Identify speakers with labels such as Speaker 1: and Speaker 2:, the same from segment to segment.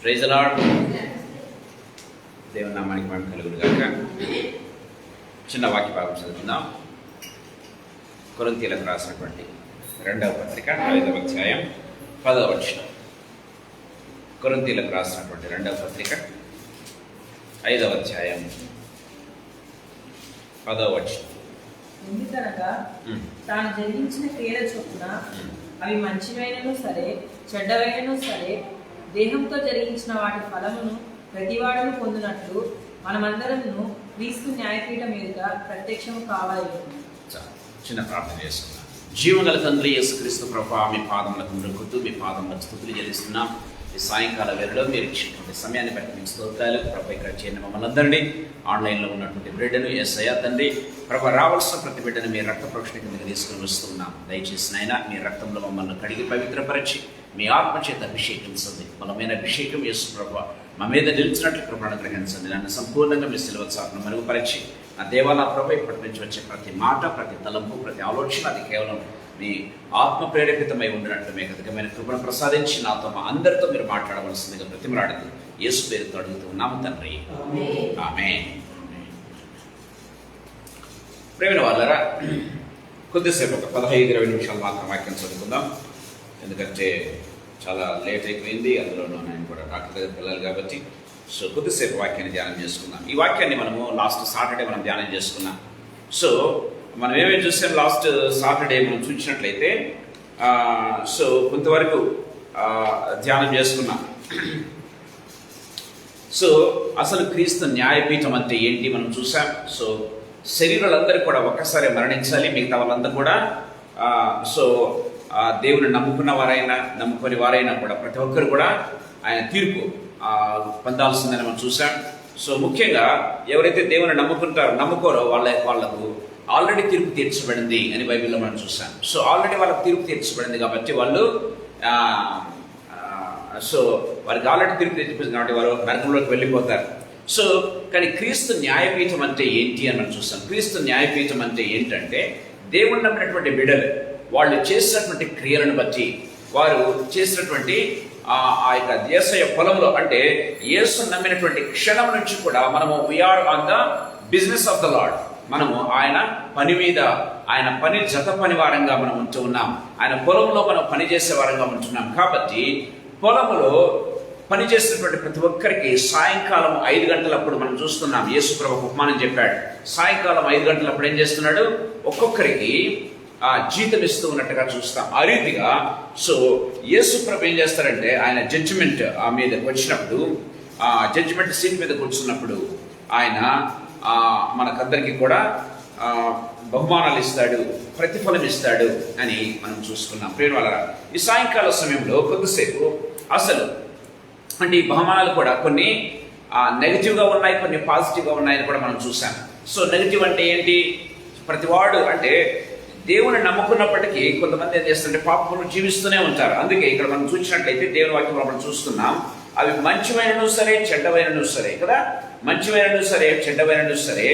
Speaker 1: Praise the lord. దేవుని నామానికి మహిమ కలుగును గాక. చిన్న వాక్య భాగం చదువుకుందాం. కొరింథీయులకు రాసినటువంటి 2వ పత్రిక 5వ అధ్యాయం 10వ వచనం. కొరింథీయులకు రాసినటువంటి 2వ పత్రిక 5వ అధ్యాయం 10వ వచనం.
Speaker 2: ఎందుకనగా తాను జరిగించిన క్రియల చొప్పున అవి మంచివైనను సరే చెడ్డవైనను సరే దేహంతో జరిగించిన వాటి ఫలమును ప్రతివాడును పొందినట్లు మనమందరము క్రీస్తు న్యాయపీఠం ఎదుట ప్రత్యక్షము కావాలి.
Speaker 1: చిన్న ప్రార్థన చేస్తున్నాం. జీవగల తండ్రి యేసుక్రీస్తు ప్రభువా, మీ పాదములకు మృక్కుతూ మీ పాదములకు స్తుతులు చెల్లిస్తున్నాం. ఈ సాయంకాల వేళలో మీరు ఇచ్చినటువంటి సమయాన్ని బట్టి మీకు స్తోత్రాలు ప్రభు. ఇక్కడ చేరిన మమ్మల్ని అందరినీ, ఆన్లైన్లో ఉన్నటువంటి బిడ్డను యేసయ్య తండ్రి ప్రభు, రావాల్సిన ప్రతి బిడ్డను మీ రక్త ప్రోక్షణ కిందకి తీసుకుని వస్తున్నాం. దయచేసి నాయన మీ రక్తంలో మమ్మల్ని కడిగి పవిత్రపరిచి మీ ఆత్మ చేత అభిషేకించండి. బలమైన అభిషేకం యేసు ప్రభు మా మీద నిలిచినట్లు కృపను గ్రహించండి. నన్ను సంపూర్ణంగా మీ సిలువ చాటును మరుగుపరిచి నా దేవా నా ప్రభు ఇప్పటి నుంచి వచ్చే ప్రతి మాట, ప్రతి తలంపు, ప్రతి ఆలోచన అది కేవలం మీ ఆత్మ ప్రేరేపితమై ఉండినట్లు మీకు అధికమైన కృపను ప్రసాదించి నాతో మా అందరితో మీరు మాట్లాడవలసిందిగా బ్రతిమలాడుతూ యేసు పేరుతో అడుగుతూ ఉన్నాము తండ్రి, ఆమేన్. ప్రేమైన వాళ్ళరా, కొద్దిసేపు ఒక 15-20 నిమిషాలు మాత్రం వాక్యం చదువుకుందాం. ఎందుకంటే చాలా లేట్ అయిపోయింది. అందులోనూ నేను కూడా డాక్టర్ దగ్గరికి వెళ్ళాలి కాబట్టి సో కొద్దిసేపు వాక్యాన్ని ధ్యానం చేసుకుందాం. ఈ వాక్యాన్ని మనము లాస్ట్ సాటర్డే మనం ధ్యానం చేసుకున్నాం. సో మనం ఏమేమి చూసాం లాస్ట్ సాటర్డే మనం చూసినట్లయితే సో కొంతవరకు ధ్యానం చేసుకున్నాం. సో అసలు క్రీస్తు న్యాయపీఠం అంటే ఏంటి మనం చూసాం. సో శరీరాలందరూ కూడా ఒక్కసారి మరణించాలి, మిగతా వాళ్ళందరూ కూడా సో దేవుని నమ్ముకున్న వారైనా నమ్ముకొని వారైనా కూడా ప్రతి ఒక్కరు కూడా ఆయన తీర్పు పొందాల్సిందని మనం చూసాం. సో ముఖ్యంగా ఎవరైతే దేవుని నమ్ముకోరో వాళ్లకు ఆల్రెడీ తీర్పు తీర్చబడింది అని బైబిల్లో మనం చూసాం. సో ఆల్రెడీ వాళ్ళకి తీర్పు తీర్చబడింది కాబట్టి వాళ్ళు సో వారికి ఆల్రెడీ తీర్పు తీర్చబడింది కాబట్టి వారు నరకంలోకి వెళ్ళిపోతారు. సో కానీ క్రీస్తు న్యాయపీఠం అంటే ఏంటి అని మనం చూస్తాం. క్రీస్తు న్యాయపీఠం అంటే ఏంటంటే దేవుని నమ్మినటువంటి బిడ్డలు వాళ్ళు చేసినటువంటి క్రియలను బట్టి, వారు చేసినటువంటి ఆ యొక్క యేసయ్య పొలంలో, అంటే యేసు నమ్మినటువంటి క్షణం నుంచి కూడా మనము we are on the business of the lord. మనము ఆయన పని మీద, ఆయన పని జత పని వారంగా మనం ఉంటూ ఉన్నాం. ఆయన పొలంలో మనం పని చేసే వారంగా ఉంటున్నాం. కాబట్టి పొలంలో పనిచేసినటువంటి ప్రతి ఒక్కరికి సాయంకాలం 5 గంటలప్పుడు మనం చూస్తున్నాం. యేసు ప్రభు ఉపమానం చెప్పాడు. సాయంకాలం 5 గంటలప్పుడు ఏం చేస్తున్నాడు, ఒక్కొక్కరికి జీతం ఇస్తూ ఉన్నట్టుగా చూస్తాం. ఆ రీతిగా సో యేసు ప్రభు ఏం చేస్తారంటే ఆయన జడ్జిమెంట్ మీద వచ్చినప్పుడు, జడ్జిమెంట్ సీట్ మీద కూర్చున్నప్పుడు ఆయన మనకందరికీ కూడా బహుమానాలు ఇస్తాడు, ప్రతిఫలం ఇస్తాడు అని మనం చూసుకున్నాం. ప్రేమ వల్ల ఈ సాయంకాల సమయంలో కొద్దిసేపు అసలు అంటే ఈ బహుమానాలు కూడా కొన్ని నెగిటివ్గా ఉన్నాయి, కొన్ని పాజిటివ్గా ఉన్నాయని కూడా మనం చూసాం. సో నెగిటివ్ అంటే ఏంటి, ప్రతివాడు అంటే దేవుని నమ్ముకున్నప్పటికీ కొంతమంది ఏం చేస్తుంటే పాపంలో జీవిస్తూనే ఉంటారు. అందుకే ఇక్కడ మనం చూసినట్లయితే దేవుని వాక్యంలో మనం చూస్తున్నాం, అవి మంచివైనను సరే చెడ్డవైనను సరే కదా, మంచివైనను సరే చెడ్డవైనను సరే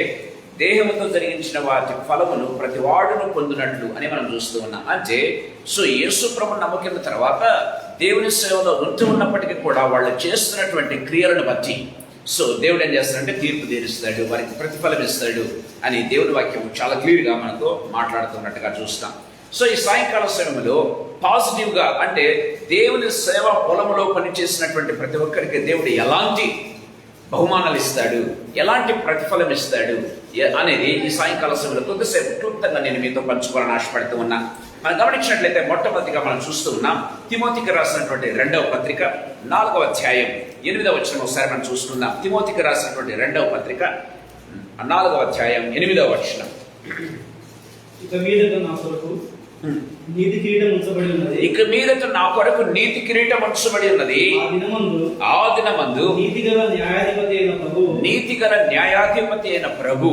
Speaker 1: దేహముతో జరిగించిన వాటి ఫలమును ప్రతి వాడును పొందినట్లు అని మనం చూస్తూ ఉన్నాం. అంటే సో యేసు ప్రభువును నమ్ముకున్న తర్వాత దేవుని సేవలో ఉంటూ ఉన్నప్పటికీ కూడా వాళ్ళు చేస్తున్నటువంటి క్రియలను బట్టి సో దేవుడు ఏం చేస్తాడంటే తీర్పు తీరుస్తాడు, వారికి ప్రతిఫలం ఇస్తాడు అని దేవుని వాక్యం చాలా క్లియర్గా మనతో మాట్లాడుతున్నట్టుగా చూస్తాం. సో ఈ సాయంకాల సమయంలో పాజిటివ్గా అంటే దేవుని సేవ పొలంలో పనిచేసినటువంటి ప్రతి ఒక్కరికి దేవుడు ఎలాంటి బహుమానాలు ఇస్తాడు, ఎలాంటి ప్రతిఫలం ఇస్తాడు అనేది ఈ సాయంకాల సమయంలో కొద్దిసేపు క్లుప్తంగా నేను మీతో పంచుకోవాలని ఆశపడుతూ ఉన్నా. మనం గమనించినట్లయితే మొట్టమొదటిగా మనం చూస్తూ ఉన్నాం తిమోతికి రాసినటువంటి 2వ పత్రిక 4వ అధ్యాయం 8వ వచనం ఒకసారి మనం చూసుకుందాం. తిమోతికి రాసినటువంటి 2వ పత్రిక 4వ అధ్యాయం 8వ వచనం.
Speaker 3: ఇక మీదట నా కొరకు నీతి కిరీటం ఉంచబడి ఉన్నది.
Speaker 1: ఇక మీదట నా కొరకు నీతి కిరీటం ఉంచబడి ఉన్నది. ఆ దినమందు
Speaker 3: నీతిగల న్యాయాధిపతి అయిన ప్రభు,
Speaker 1: నీతిగల న్యాయాధిపతి అయిన ప్రభు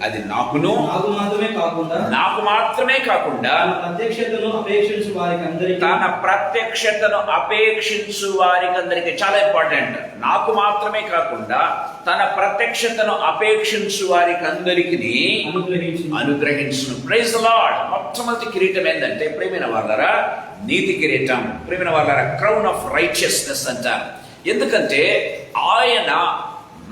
Speaker 1: అది నాకును నాకు మాత్రమే కాకుండా తన ప్రత్యక్షతను అపేక్షించు వారికందరికి, చాలా ఇంపార్టెంట్, నాకు మాత్రమే కాకుండా తన ప్రత్యక్షతను అపేక్షించు వారికందరికి అనుగ్రహించును. Praise the Lord. మొట్టమొదటి కిరీటం ఏంటంటే ప్రేమైన వాళ్ళరా నీతి కిరీటం. ప్రేమైన వాళ్ళరా క్రౌన్ ఆఫ్ రైచియస్నెస్ అంటారు. ఎందుకంటే ఆయన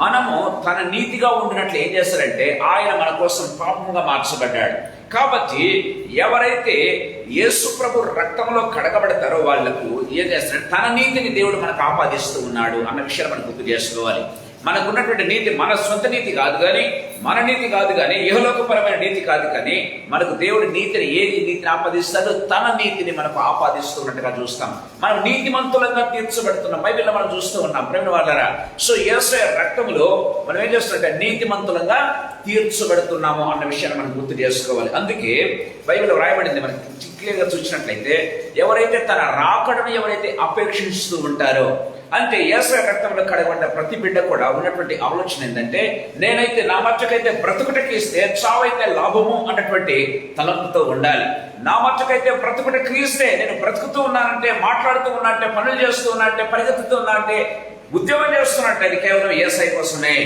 Speaker 1: మనము తన నీతిగా ఉండినట్లు ఏం చేస్తారంటే ఆయన మన కోసం పాపంగా మార్చబడ్డాడు. కాబట్టి ఎవరైతే యేసు ప్రభు రక్తంలో కడగబడతారో వాళ్లకు ఏం చేస్తారంటే తన నీతిని దేవుడు మనకు ఆపాదిస్తూ ఉన్నాడు అన్న విషయాన్ని మనం గుర్తు చేసుకోవాలి. మనకున్నటువంటి నీతి మన సొంత నీతి కాదు కానీ, మన నీతి కాదు కానీ, ఇహలోకపరమైన నీతి కాదు కానీ, మనకు దేవుడి నీతిని నీతిని ఆపాదిస్తాడో తన నీతిని మనకు ఆపాదిస్తున్నట్టుగా చూస్తాం. మనం నీతిమంతులంగా తీర్చబడుతున్నాం. బైబిల్లో మనం చూస్తూ ఉన్నాం ప్రేమ వాళ్ళరా. సో యేసయ్య రక్తంలో మనం ఏం చేస్తున్నట్టే నీతిమంతులంగా తీర్చబడుతున్నాము అన్న విషయాన్ని మనం గుర్తు చేసుకోవాలి. అందుకే బైబిల్లో రాయబడింది మనకి క్లియర్గా చూసినట్లయితే, ఎవరైతే తన రాకడను ఎవరైతే అపేక్షిస్తూ ఉంటారో, అంటే యేసయ్య రక్తంలో కడగబడ్డ ప్రతి బిడ్డ కూడా ఉన్నటువంటి ఆలోచన ఏంటంటే, నేనైతే నా మట్టుకైతే బ్రతుకుటకి ఇస్తే చావైతే లాభము అన్నటువంటి తలంపుతో ఉండాలి. నా మట్టుకైతే బ్రతుకుటకి ఇస్తే, నేను బ్రతుకుతూ ఉన్నానంటే, మాట్లాడుతూ ఉన్నానంటే, పనులు చేస్తూ ఉన్నానంటే, పరిగెత్తుతూ ఉన్నానంటే, ఉద్యోగం చేస్తున్నట్టు అది కేవలం యేసయ్య కోసమే.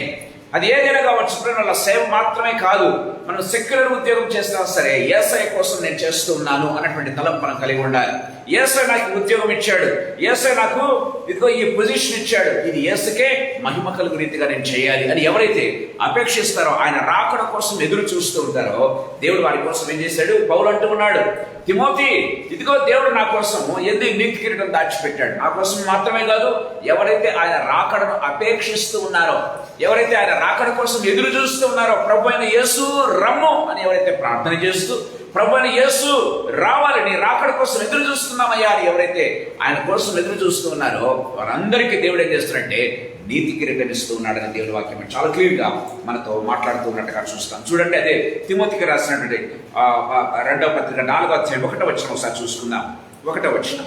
Speaker 1: అది ఏదైనా కావచ్చు, వాళ్ళ సేవ మాత్రమే కాదు, మనం సెక్యులర్ ఉద్యోగం చేసినా సరే యేసయ్య కోసం నేను చేస్తూ ఉన్నాను అన్నటువంటి తలంపు మనం కలిగి ఉండాలి. యేసయ్య నాకు ఉద్యోగం ఇచ్చాడు, యేసయ్య నాకు ఇదిగో ఈ పొజిషన్ ఇచ్చాడు, ఇది యేసుకే మహిమ కలుగు రీతిగా నేను చేయాలి అని ఎవరైతే అపేక్షిస్తారో, ఆయన రాకడ కోసం ఎదురు చూస్తూ ఉంటారో, దేవుడు వారి కోసం ఏం చేశాడు? పౌలు అంటూ ఉన్నాడు, తిమోతి ఇదిగో దేవుడు నా కోసం ఎందుకు నీతి కిరీటం దాచిపెట్టాడు. నా కోసం మాత్రమే కాదు, ఎవరైతే ఆయన రాకడను అపేక్షిస్తూ ఉన్నారో, ఎవరైతే ఆయన రాకడ కోసం ఎదురు చూస్తూ ఉన్నారో, ప్రభు అయిన యేసు రమ్ము అని ఎవరైతే ప్రార్థన చేస్తూ, ప్రభు అయిన యేసు రావాలి, నీ రాకడ కోసం ఎదురు చూస్తున్నామయ్యా అని ఎవరైతే ఆయన కోసం ఎదురు చూస్తూ ఉన్నారో, వారందరికీ దేవుడు ఏం చేస్తున్నాడంటే నీతి కిరీటం ఇస్తూ ఉన్నాడని దేవుడి వాక్యం చాలా క్లియర్ గా మనతో మాట్లాడుతూ ఉన్నట్టుగా చూస్తాం. చూడండి, అదే తిమోతికి రాసినటువంటి 2వ పత్రిక 4వ అధ్యాయం 1వ వచనం ఒకసారి చూసుకుందాం. 1వ వచనం,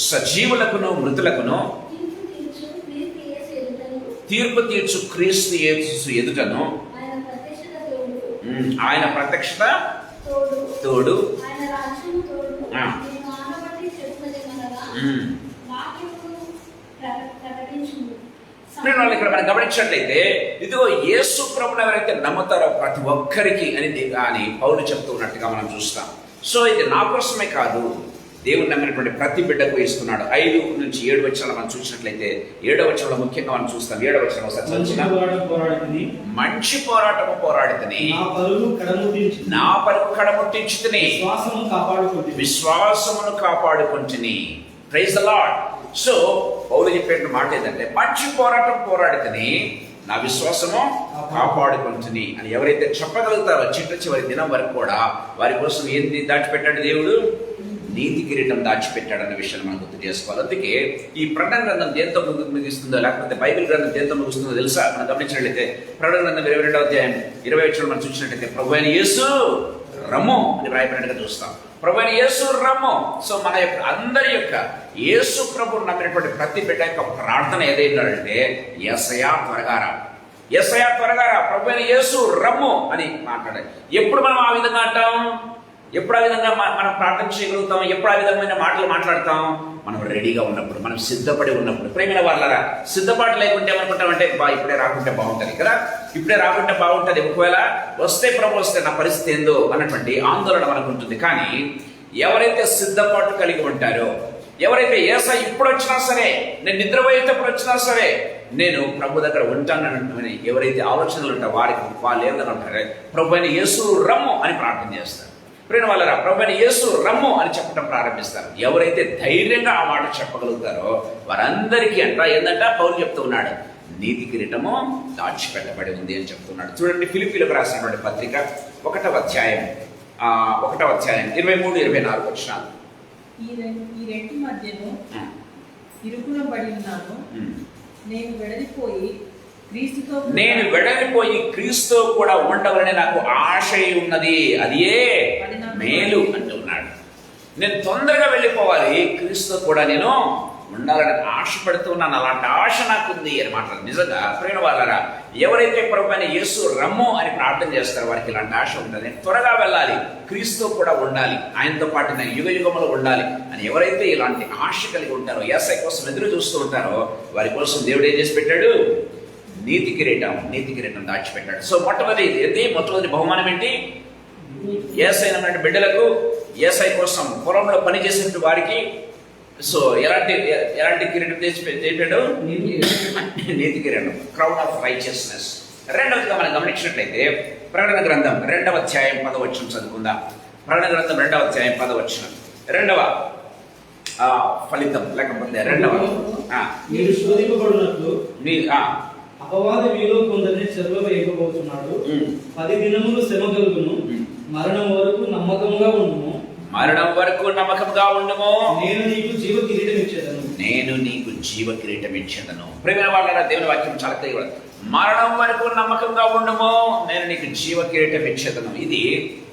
Speaker 1: సజీవులకును మృతులకును తీర్పు తీర్చు క్రీస్తు యేసు ఎదుటను ఆయన ప్రత్యక్షత తోడు. ఇక్కడ మనం గమనించినట్లయితే, ఇదిగో యేసు ప్రభువుని ఎవరైతే నమ్ముతారో ప్రతి ఒక్కరికి అని పౌలు చెప్తూ ఉన్నట్టుగా మనం చూస్తాం. సో ఇది నా కోసమే కాదు, దేవుని నమ్మినటువంటి ప్రతి బిడ్డకు ఇస్తున్నాడు. 5 నుంచి 7 వచనాలు మనం చూసినట్లయితే, 7వ వచనంలో ముఖ్యంగా మనం చూస్తాం. 7వ వచనం మంచి పోరాటము పోరాడితిని, నా పరుగు కడముట్టించితిని, విశ్వాసమును కాపాడుకొంటిని. Praise the Lord. సో పౌలు చెప్పిన మాట ఏంటంటే, మంచి పోరాటం పోరాడితిని, నా విశ్వాసము కాపాడుకొంటిని అని ఎవరైతే చెప్పగలుగుతారో, చివరి దినం వరకు కూడా వారి కోసం ఏంది దాచిపెట్టాడు దేవుడు? నీతి కిరీటం దాచిపెట్టాడన్న విషయాన్ని మనం గుర్తు చేసుకోవాలి. అందుకే ఈ ప్రకటన గ్రంథం దేంతో ముగిస్తుందో, లేకపోతే బైబిల్ గ్రంథం దేంతో ముగుస్తుందో తెలుసా? మనం గమనించినట్లయితే ప్రకటన గ్రంథం 22వ అధ్యాయం 20వ వచనం మనం చూసినట్లయితే, ప్రభు అయిన యేసు రమ్ము అని రాయబడినట్టుగా చూస్తాం. ప్రభు అయిన యేసు రమ్ము. సో మన యొక్క అందరి యొక్క యేసు ప్రభువును నమ్మినటువంటి ప్రతి బిడ్డ యొక్క ప్రార్థన ఏదైందంటే, యేసయ్యా త్వరగా రా, యేసయ్యా త్వరగా రా, ప్రభు అయిన యేసు రమ్ము అని మాట్లాడాలి. ఎప్పుడు మనం ఆ విధంగా అంటాం? ఎప్పుడు ఆ విధంగా మనం ప్రార్థన చేయగలుగుతాం? ఎప్పుడు ఆ విధమైన మాటలు మాట్లాడతాం? మనం రెడీగా ఉన్నప్పుడు, మనం సిద్ధపడి ఉన్నప్పుడు. ప్రేమైన వాళ్ళరా, సిద్ధపాటు లేకుంటే ఏమనుకుంటామంటే, ఇప్పుడే రాకుంటే బాగుంటుంది కదా, ఇప్పుడే రాకుంటే బాగుంటుంది, ఒకవేళ వస్తే ప్రభు వస్తే నా పరిస్థితి ఏందో అన్నటువంటి ఆందోళన మనకు ఉంటుంది. కానీ ఎవరైతే సిద్ధపాటు కలిగి ఉంటారో, ఎవరైతే యేసయ్య ఇప్పుడు వచ్చినా సరే, నేను నిద్రపోయేటప్పుడు వచ్చినా సరే నేను ప్రభు దగ్గర ఉంటానని ఎవరైతే ఆలోచనలు ఉంటారో, వారికి వాళ్ళు ఏదైనా ఉంటారే, ప్రభు అయిన యేసు రమ్ము అని ప్రార్థన చేస్తారు. ప్రేమ వాళ్ళరా, ప్రభు అయిన యేసు రమ్ము అని చెప్పడం ప్రారంభిస్తారు. ఎవరైతే ధైర్యంగా ఆ మాట చెప్పగలుగుతారో వారందరికీ ఏంటంట పౌలు చెప్తూ ఉన్నాడు, నీతి కిరీటము దాచిపెట్టబడి ఉంది అని చెప్తున్నాడు. చూడండి, ఫిలిప్పీలకు రాసినటువంటి పత్రిక 1వ అధ్యాయం 23-24 వచనాలు.
Speaker 2: ఈ రెంటి మధ్యను ఇరుకున పడి ఉన్నాను, నేను వెడలిపోయి క్రీస్తుతో కూడా ఉండవలని నాకు ఆశ ఉన్నది, అదియే మేలు అంటున్నాడు. నేను తొందరగా వెళ్ళిపోవాలి, క్రీస్తుతో కూడా నేను ఉండాలని ఆశపడుతున్నాను, అలాంటి ఆశ నాకుంది అని మాట్లాడు. నిజంగా ప్రేమ వాళ్ళరా, ఎవరైతే ప్రభు అయిన యేసు రమ్ము అని ప్రార్థన చేస్తారో వారికి ఇలాంటి ఆశ ఉంటుంది. త్వరగా వెళ్ళాలి, క్రీస్తుతో కూడా ఉండాలి, ఆయనతో పాటు నేను యుగ యుగములు ఉండాలి అని ఎవరైతే ఇలాంటి ఆశ కలిగి ఉంటారో, యేసయ్య కోసం ఎదురు చూస్తూ ఉంటారో, వారి కోసం దేవుడు ఏం చేసి పెట్టాడు? నీతి కిరీటం దాచిపెట్టాడు. సో మొట్టమొదటి బహుమానం ఏంటి? యేసయ్య బిడ్డలకు, యేసయ్య కోసం పొలంలో పనిచేసిన వారికి
Speaker 1: సో ఎలాంటి కిరీటం చెప్పాడు? నీతి కిరీటం, క్రౌన్ ఆఫ్ రైచియస్నెస్. రెండవదిగా మనం గమనించినట్లయితే ప్రకటన గ్రంథం 2వ అధ్యాయం 10వ వచనం చదువుకుందాం. ప్రకటన గ్రంథం 2వ అధ్యాయం 10వ వచనం, రెండవ ఫలితం లేకపోతే రెండవ
Speaker 3: మీరు శోధింపబడినట్లు
Speaker 1: ఆ
Speaker 3: అపవాది మీలో కొందరిని చెరలో వేయకపోతున్నాడు. 10 దినములు శ్రమ కలుగును, మరణం వరకు నమ్మకంగా ఉండుము.
Speaker 1: మరణం వరకు నమ్మకంగా ఉండుము.
Speaker 3: నేను నీకు జీవ కిరీటం ఇచ్చేదను.
Speaker 1: నేను నీకు జీవ కిరీటం ఇచ్చేదను. ప్రియమైన వాళ్ళ దేవుని వాక్యం చాలా క్లియర్. మరణం వరకు నమ్మకంగా ఉండము, నేను నీకు జీవ కిరీటం ఇచ్చేదను. ఇది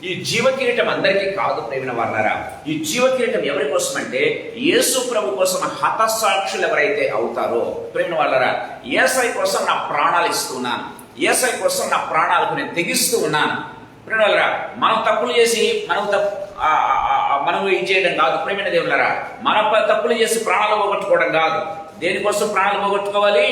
Speaker 1: ఈ జీవ కిరీటం అందరికీ కాదు ప్రియమైన వాళ్ళారా. ఈ జీవ కిరీటం ఎవరి కోసం అంటే యేసు ప్రభు కోసం హతసాక్షులు ఎవరైతే అవుతారో ప్రియమైన వాళ్ళారా, యేసయ్య కోసం నా ప్రాణాలు ఇస్తున్నాను, యేసయ్య కోసం నా ప్రాణాలకు నేను తెగిస్తూ ఉన్నాను. ప్రియమైన వాళ్ళారా, మనం తప్పులు చేసి మనం ఇది చేయడం కాదు ప్రియమైన దేవులారా. మన తప్పులు చేసి ప్రాణాలు పోగొట్టుకోవడం కాదు. దేనికోసం ప్రాణాలు పోగొట్టుకోవాలి?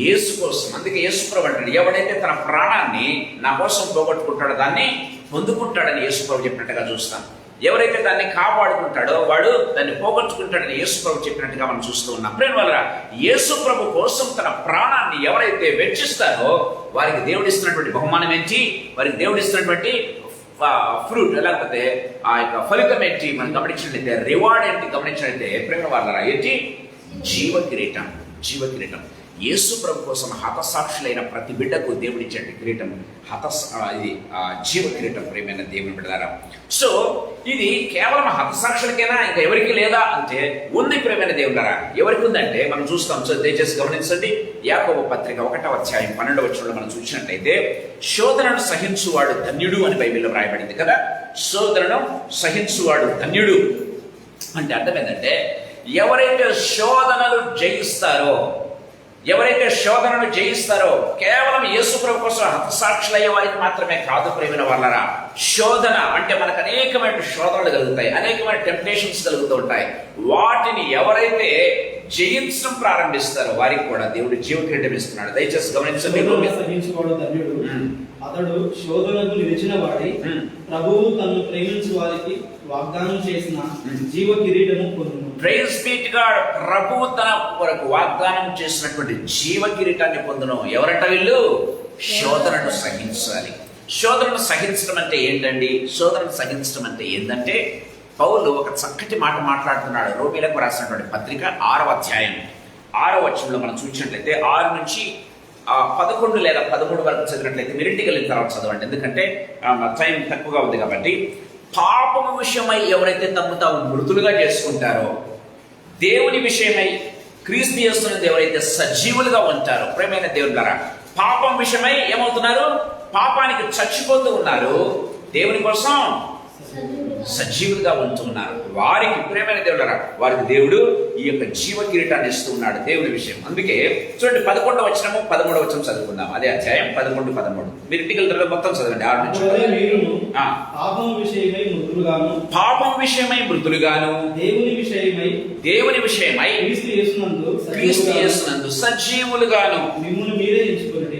Speaker 1: యేసు కోసం. అందుకే యేసు ప్రభు అంటాడు, ఎవడైతే తన ప్రాణాన్ని నా కోసం పోగొట్టుకుంటాడో దాన్ని పొందుకుంటాడని యేసు ప్రభు చెప్పినట్టుగా చూస్తాం. ఎవరైతే దాన్ని కాపాడుకుంటాడో వాడు దాన్ని పోగొట్టుకుంటాడని యేసు ప్రభు చెప్పినట్టుగా మనం చూస్తూ ఉన్నాం. ప్రేమ వల్ల యేసు ప్రభు కోసం తన ప్రాణాన్ని ఎవరైతే వెచ్చిస్తారో వారికి దేవుడిస్తున్నటువంటి బహుమానం ఏంటి? వారికి దేవుడిస్తున్నటువంటి ఫ్రూట్ లేకపోతే ఆ యొక్క ఫలితం ఏంటి మనం గమనించినట్లయితే, రివార్డ్ ఏంటి గమనించినట్లయితే ప్రేమ వాళ్ళ ఏంటి? జీవ కిరీటం. జీవ కిరీటం. యేసు ప్రభు కోసం హతసాక్షులైన ప్రతి బిడ్డకు దేవుడిచ్చే కిరీటం ఇది జీవ కిరీటం ప్రేమైన దేవుని బిడ్డలారా. సో ఇది కేవలం హతసాక్షులకేనా, ఇంకా ఎవరికి లేదా అంటే ఉంది ప్రేమైన దేవులారా. ఎవరికి ఉందంటే మనం చూస్తాం. సో దయచేసి గమనించండి. యాకోబు పత్రిక 1వ అధ్యాయం 12వ వచనంలో మనం చూసినట్లయితే, శోధనను సహించువాడు ధన్యుడు అని బైబిల్లో రాయబడింది కదా. శోధనను సహించువాడు ధన్యుడు అంటే అర్థం ఏంటంటే ఎవరైతే శోధనలు జయిస్తారో, ఎవరైతే శోధనను జయిస్తారో కేవలం యేసు ప్రభు కోసం హతసాక్షులయ్యే వారికి మాత్రమే కాదు ప్రేమైన వాళ్ళరా. శోధన అంటే మనకు అనేకమైన శోధనలు కలుగుతాయి, అనేకమైన టెంప్టేషన్స్ కలుగుతూ ఉంటాయి. వాటిని ఎవరైతే జయించడం ప్రారంభిస్తారో వారికి కూడా దేవుడు జీవ కిరీటం ఇస్తున్నాడు. దయచేసి గమనించండి.
Speaker 3: అతడు శోధనకు నిలిచిన వాడి ప్రభువు తనను ప్రేమించు వారికి వాగ్దానం చేసిన జీవ కిరీటము పొందును.
Speaker 1: Praise be to God. ప్రభువు తన వరకు వాగ్దానం చేసినటువంటి జీవ కిరీటాన్ని పొందును. ఎవరంట వీళ్ళు? శోధనను సహించాలి. శోధనను సహించడం అంటే ఏంటండి? శోధనను సహించడం అంటే ఏంటంటే పౌలు ఒక చక్కటి మాట మాట్లాడుతున్నాడు. రోమీలకు రాసినటువంటి పత్రిక 6వ అధ్యాయం 6వ వచనంలో మనం చూసినట్లయితే 6 నుంచి 11 లేదా 13 వరకు చదివినట్లయితే మీరు ఇంటికి వెళ్ళిన తర్వాత చదవండి, ఎందుకంటే టైం తక్కువగా ఉంది కాబట్టి. పాపము విషయమై ఎవరైతే తమను తాము మృతులుగా చేసుకుంటారో, దేవుని విషయమై క్రీస్తు యేసునందు ఎవరైతే సజీవులుగా ఉంటారో ప్రేమైన దేవులారా, పాపం విషయమై ఏమవుతున్నారు? పాపానికి చచ్చిపోతూ ఉన్నారు, దేవుని కోసం సజీవులుగా ఉంటున్నారు. వారికి ప్రేమైన దేవులారా, వారికి దేవుడు ఈ యొక్క జీవ కిరీటాన్ని ఇస్తూ ఉన్నాడు దేవుని విషయం. అందుకే చూడండి 11వ వచనము 13వ వచనం చదువుకుందాం. అదే అధ్యాయం 11, 13. మీరు ఇంటికి వెళ్తారు మొత్తం చదవండి. 6 నుంచి. పాపం విషయమై మృతులుగాను దేవుని విషయమై క్రీస్తు యేసునందు సజీవులుగాను
Speaker 3: మిమ్మును మీరే ఎంచుకోండి.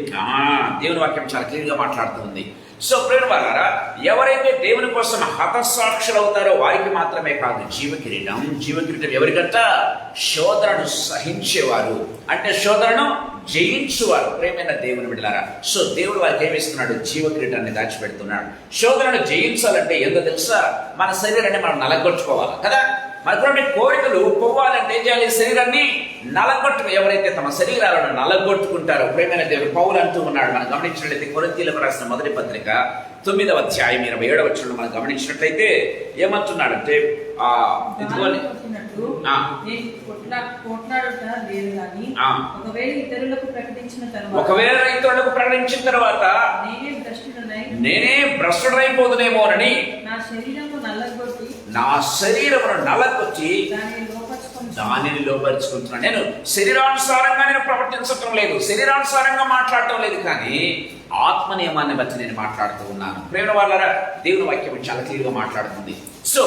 Speaker 1: దేవుని వాక్యం చాలా క్లియర్ గా మాట్లాడుతుంది. సో ప్రేమ వాళ్ళారా, ఎవరైతే దేవుని కోసం హతసాక్షులు అవుతారో వారికి మాత్రమే కాదు జీవ కిరీటం. జీవ కిరీటం ఎవరికంట? శోధనను సహించేవారు, అంటే శోధనను జయించువారు ప్రేమైన దేవుని బిడ్డలారా. సో దేవుడు వారికి ఏమిస్తున్నాడు? జీవ కిరీటాన్ని దాచిపెడుతున్నాడు. శోధనను జయించాలంటే ఏందో తెలుసా? మన శరీరాన్ని మనం నలగొట్టుకోవాలి కదా. మనకున్న కోరికలు పోవాలంటే ఏం చేయాలి? శరీరాన్ని నలగొట్టు. ఎవరైతే తమ శరీరాలను నలగొట్టుకుంటారో ప్రేమైన దేవుడు పౌలు అంటూ ఉన్నాడు. మనం గమనించినట్లయితే కొరింథీయులకు రాసిన మొదటి పత్రిక 9వ అధ్యాయం 27వ వచనంలో మనం గమనించినట్లయితే ఏమంటున్నాడంటే
Speaker 2: ఒకవేళ ఇతరులకు
Speaker 1: ప్రకటించిన తర్వాత నేనే భ్రష్టుడైపోదునేమోనని నా శరీరమును నలగొట్టి దానిని లోపరుచుకుంటున్నాను. నేను శరీరానుసారంగా నేను ప్రవర్తించటం లేదు, శరీరానుసారంగా మాట్లాడటం లేదు, కానీ ఆత్మ నియమాన్ని బట్టి నేను మాట్లాడుతూ ఉన్నాను. ప్రేమ వాళ్ళరా, దేవుని వాక్యం చాలా క్లియర్గా మాట్లాడుతుంది. సో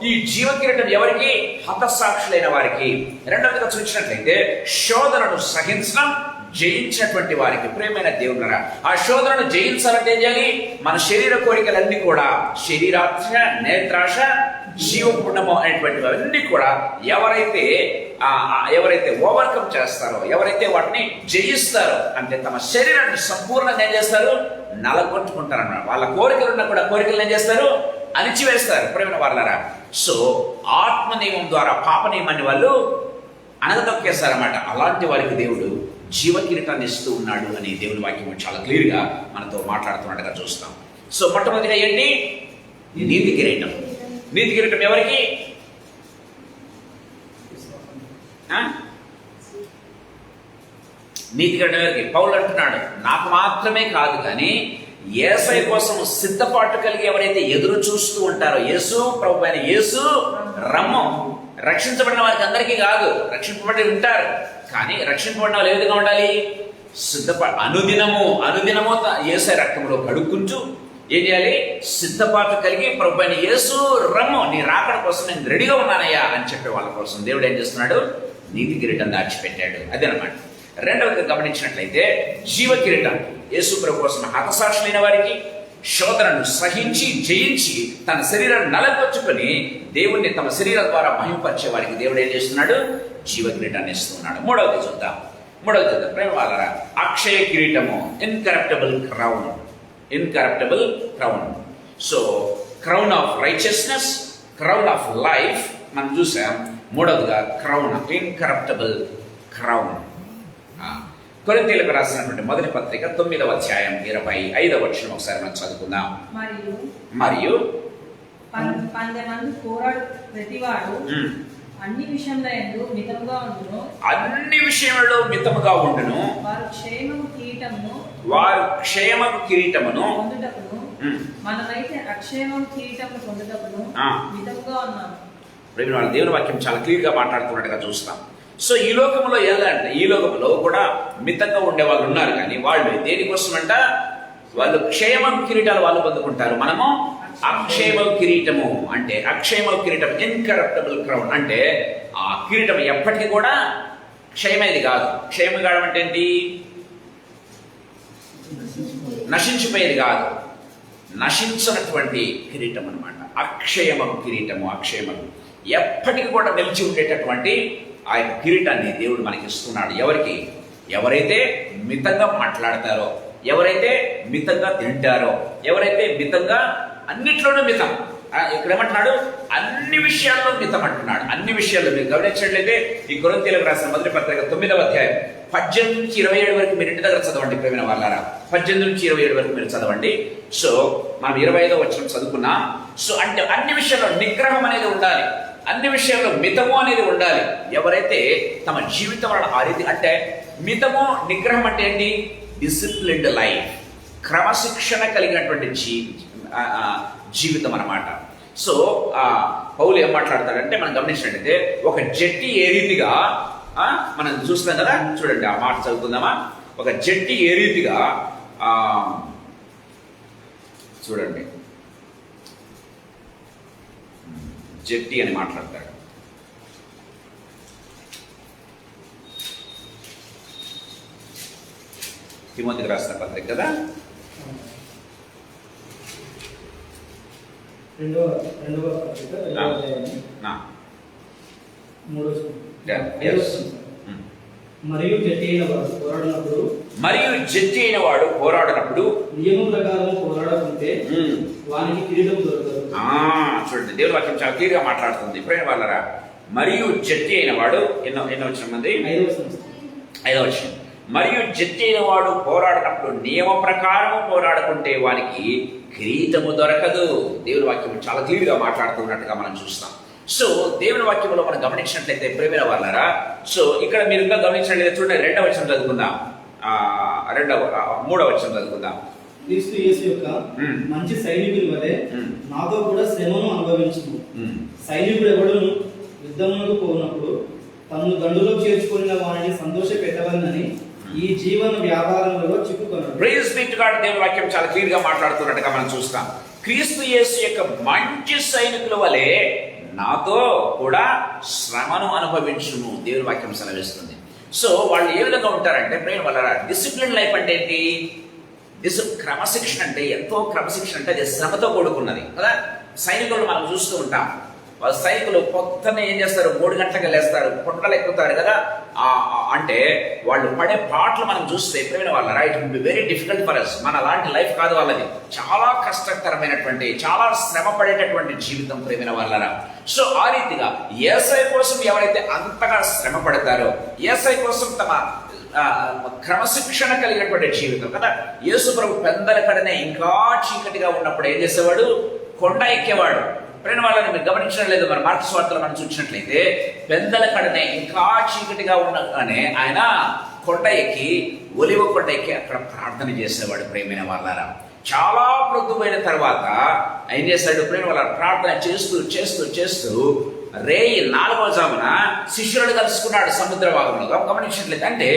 Speaker 1: ఈ జీవ కిరీటం ఎవరికి? హతసాక్షులైన వారికి. రెండవదిగా చూసినట్లయితే శోధనను సహించడం జయించినటువంటి వారికి ప్రేమైన దేవుడురా, ఆ శోధనను జయించాలంటే ఏం చేయాలి? మన శరీర కోరికలన్నీ కూడా, శరీరాశ, నేత్రాశ, జీవపుణము అనేటువంటివి అవన్నీ కూడా ఎవరైతే ఓవర్కమ్ చేస్తారో, ఎవరైతే వాటిని జయిస్తారో, అంటే తమ శరీరాన్ని సంపూర్ణంగా ఏం చేస్తారు? నలగొట్టుకుంటారు అన్నమాట. వాళ్ళ కోరికలున్నా కూడా కోరికలు ఏం చేస్తారు? అణిచివేస్తారు ప్రేమైన వాళ్ళరా. సో ఆత్మ నియమం ద్వారా పాప నియమాన్ని వాళ్ళు అణగదొక్కేస్తారన్నమాట. అలాంటి వారికి దేవుడు జీవ కిరీటాన్ని ఇస్తూ ఉన్నాడు అని దేవుని వాక్యం చాలా క్లియర్గా మనతో మాట్లాడుతున్నట్టుగా చూస్తాం. సో మొట్టమొదటిగా ఏంటి? నీతి కిరీటం. నీతి కిరీటం ఎవరికి? నీతి కిరీటం ఎవరికి? పౌలు అంటున్నాడు, నాకు మాత్రమే కాదు కానీ యేసయ్య కోసం సిద్ధపాటు కలిగి ఎవరైతే ఎదురు చూస్తూ ఉంటారో, యేసు ప్రభు అయిన యేసు రమ్ము. రక్షించబడిన వారికి అందరికీ కాదు, రక్షింపబడి ఉంటారు కానీ రక్షింపబడిన వాళ్ళు ఏ విధంగా ఉండాలి? అనుదినము యేసయ్య రక్తంలో కడుక్కుంటూ ఏం చేయాలి? సిద్ధపాటు కలిగి ప్రభు అయిన యేసు రమ్ము, నీ రాకడ కోసం నేను రెడీగా ఉన్నానయ్యా అని చెప్పే వాళ్ళ కోసం దేవుడు ఏం చేస్తున్నాడు? నీతి కిరీటం దాచిపెట్టాడు. అదేనమాట. రెండవది గమనించినట్లయితే జీవ కిరీటం యేసు ప్రభు కోసం హతసాక్షులైన వారికి, శోధనను సహించి జయించి తన శరీరాన్ని నలగొచ్చుకొని దేవుణ్ణి తమ శరీరం ద్వారా మహిమపరిచే వారికి దేవుడు ఏం చేస్తున్నాడు? జీవ కిరీటాన్ని ఇస్తున్నాడు. మూడవది చూద్దాం. ప్రేమ వాళ్ళరా, అక్షయ కిరీటము, incorruptible crown. So crown of righteousness, crown of life మనం చూసాం. మూడవదిగా క్రౌన్, ఇన్కరప్టబుల్ క్రౌన్. కొరింథీయులకు రాసినటువంటి మొదటి పత్రిక 9వ అధ్యాయం 25వ వచనం ఒకసారి మనం చదువుకుందాం. మరియు
Speaker 4: పోరాడు ప్రతివాడు అన్ని విషయములలో
Speaker 1: మితముగా ఉండును, వారు క్షేమము కిరీటమును
Speaker 4: పొందుటకును, మనమైతే అక్షేమము కిరీటము పొందుటకును మితముగా ఉన్నాము.
Speaker 1: దేవుని వాక్యం చాలా క్లియర్ గా మాట్లాడుతున్నట్టుగా చూస్తాం. సో ఈ లోకంలో ఎలా అంటే, ఈ లోకంలో కూడా మితంగా ఉండే వాళ్ళు ఉన్నారు కానీ వాళ్ళు దేనికోసమంట? వాళ్ళు క్షేమం కిరీటాలు వాళ్ళు పొందుకుంటారు. మనము అక్షేమ కిరీటము, అంటే అక్షేమ కిరీటం, ఇన్కరప్టబుల్ క్రౌన్. అంటే ఆ కిరీటం ఎప్పటికీ కూడా క్షయమైనది కాదు. క్షేమం కావడం అంటే ఏంటి? నశించిపోయేది కాదు, నశించినటువంటి కిరీటం అనమాట. అక్షయమ కిరీటము, అక్షయమము ఎప్పటికీ కూడా నిలిచి ఉండేటటువంటి ఆ యొక్క కిరీటాన్ని దేవుడు మనకి ఇస్తున్నాడు. ఎవరికి? ఎవరైతే మితంగా మాట్లాడతారో, ఎవరైతే మితంగా తింటారో, ఎవరైతే మితంగా, అన్నిట్లోనూ మితం. ఇక్కడ ఏమంటున్నాడు? అన్ని విషయాల్లో మితం అంటున్నాడు. అన్ని విషయాల్లో మీరు గమనించినట్లయితే ఈ కొరింథీయులకు రాసిన మొదటి పత్రిక 9వ అధ్యాయం 18 నుంచి 27 వరకు మీరు ఇంటి దగ్గర చదవండి ప్రేమైన వాళ్ళారా. 18 నుంచి 27 వరకు మీరు చదవండి. సో మనం 25వ వచనం చదువుకున్నాం. సో అంటే అన్ని విషయాల్లో నిగ్రహం అనేది ఉండాలి, అన్ని విషయాల్లో మితము అనేది ఉండాలి. ఎవరైతే తమ జీవితం ఆ రీతి, అంటే మితము, నిగ్రహం అంటే ఏంటి? డిసిప్లిన్డ్ లైఫ్, క్రమశిక్షణ కలిగినటువంటి జీవితం అన్నమాట. సో పౌలు ఏం మాట్లాడతాడంటే, మనం గమనించినట్టయితే ఒక జట్టి ఏ రీతిగా మనం చూస్తాం కదా, చూడండి ఆ మాట చదువుకుందామా. ఒక జట్టి ఏ రీతిగా చూడండి, జట్టి అని మాట్లాడతాడు. తిమోతికి రాసిన పత్రిక కదా,
Speaker 3: రెండవ పత్రిక 3వ. మరియు జడ్జి అయిన వాడు పోరాడినప్పుడు నియమం ప్రకారం పోరాడకుంటే వానికి కిరీటం దొరకదు.
Speaker 1: చూడండి, దేవుడి వాక్యం చాలా క్లియర్గా మాట్లాడుతుంది. ఇప్పుడైనా వాళ్ళరా, మరియు జడ్జి అయిన వాడు ఎన్నో వచ్చిన మంది 5వ వచనం. మరియు జడ్జి అయిన వాడు పోరాడినప్పుడు నియమ ప్రకారం పోరాడుకుంటే వానికి కిరీటము దొరకదు. దేవుడి వాక్యం చాలా క్లియర్గా మాట్లాడుతున్నట్టుగా మనం చూస్తాం. సో దేవుని వాక్యంలో మనం గమనించినట్లయితే ప్రేమైన వాళ్ళారా, సో ఇక్కడ మీరు ఇంకా గమనించినట్లయితే చూడండి, 2వ వచనం చదువుకుందాం, 3వ వచనం చదువుకుందాం.
Speaker 3: క్రీస్తు యేసు యొక్క మంచి సైనికుని వలె నాతో కూడా శ్రమను అనుభవించును. సైనికుడు ఎవడును యుద్ధమునకు పోయినప్పుడు తను దండులో చేర్చుకున్న వారిని సంతోష పెట్టవలనని ఈ జీవన వ్యాపారంలో చిక్కుకున్నాడు.
Speaker 1: Praise be to God. దేవుని వాక్యం చాలా క్లియర్ గా మాట్లాడుతున్నట్టుగా మనం చూస్తాం. క్రీస్తు యేసు యొక్క మంచి సైనికుల వలె నాతో కూడా శ్రమను అనుభవించును దేవుని వాక్యం సెలవిస్తుంది. సో వాళ్ళు ఏ విధంగా ఉంటారంటే ప్రేమ వల్ల డిసిప్లిన్ లైఫ్ అంటే ఏంటి? క్రమశిక్షణ అంటే ఎంతో క్రమశిక్షణ అంటే అది శ్రమతో కూడుకున్నది కదా. సైనికులు మనం చూస్తూ ఉంటాం, వాళ్ళ సైనికులు పొద్దున్నే ఏం చేస్తారు, 3 గంటలకు లేస్తారు, పొట్టలు ఎక్కుతారు కదా. అంటే వాళ్ళు పడే పాటలు మనం చూస్తే ప్రేమ వాళ్ళ right will be very difficult for us. మన అలాంటి లైఫ్ కాదు వాళ్ళది, చాలా కష్టతరమైనటువంటి, చాలా శ్రమ పడేటటువంటి జీవితం ప్రేమ వాళ్ళరా. సో ఆ రీతిగా యేసయ్య కోసం ఎవరైతే అంతగా శ్రమ పడతారో, యేసయ్య కోసం తమ క్రమశిక్షణ కలిగినటువంటి జీవితం కదా. యేసు ప్రభు పెందల కడనే ఇంకా చీకటిగా ఉన్నప్పుడు ఏం చేసేవాడు? కొండ ఎక్కేవాడు. ప్రేమ వాళ్ళని మీరు గమనించడం లేదు, మరి మార్క్స్ వార్తలు మనం చూసినట్లయితే పెందల కడనే ఇంకా చీకటిగా ఉండగానే ఆయన కొండ ఎక్కి, ఒలివ కొండ ఎక్కి అక్కడ ప్రార్థన చేసేవాడు. ప్రేమైన వాళ్ళారా, చాలా ప్రొద్దుపోయిన తర్వాత ఏం చేశాడు? ప్రేమ వాళ్ళ ప్రార్థన చేస్తూ చేస్తూ చేస్తూ రేయి 4వ జామున శిష్యులను కలుసుకున్నాడు సముద్ర భాగంలో. గమనించినట్లయితే అంటే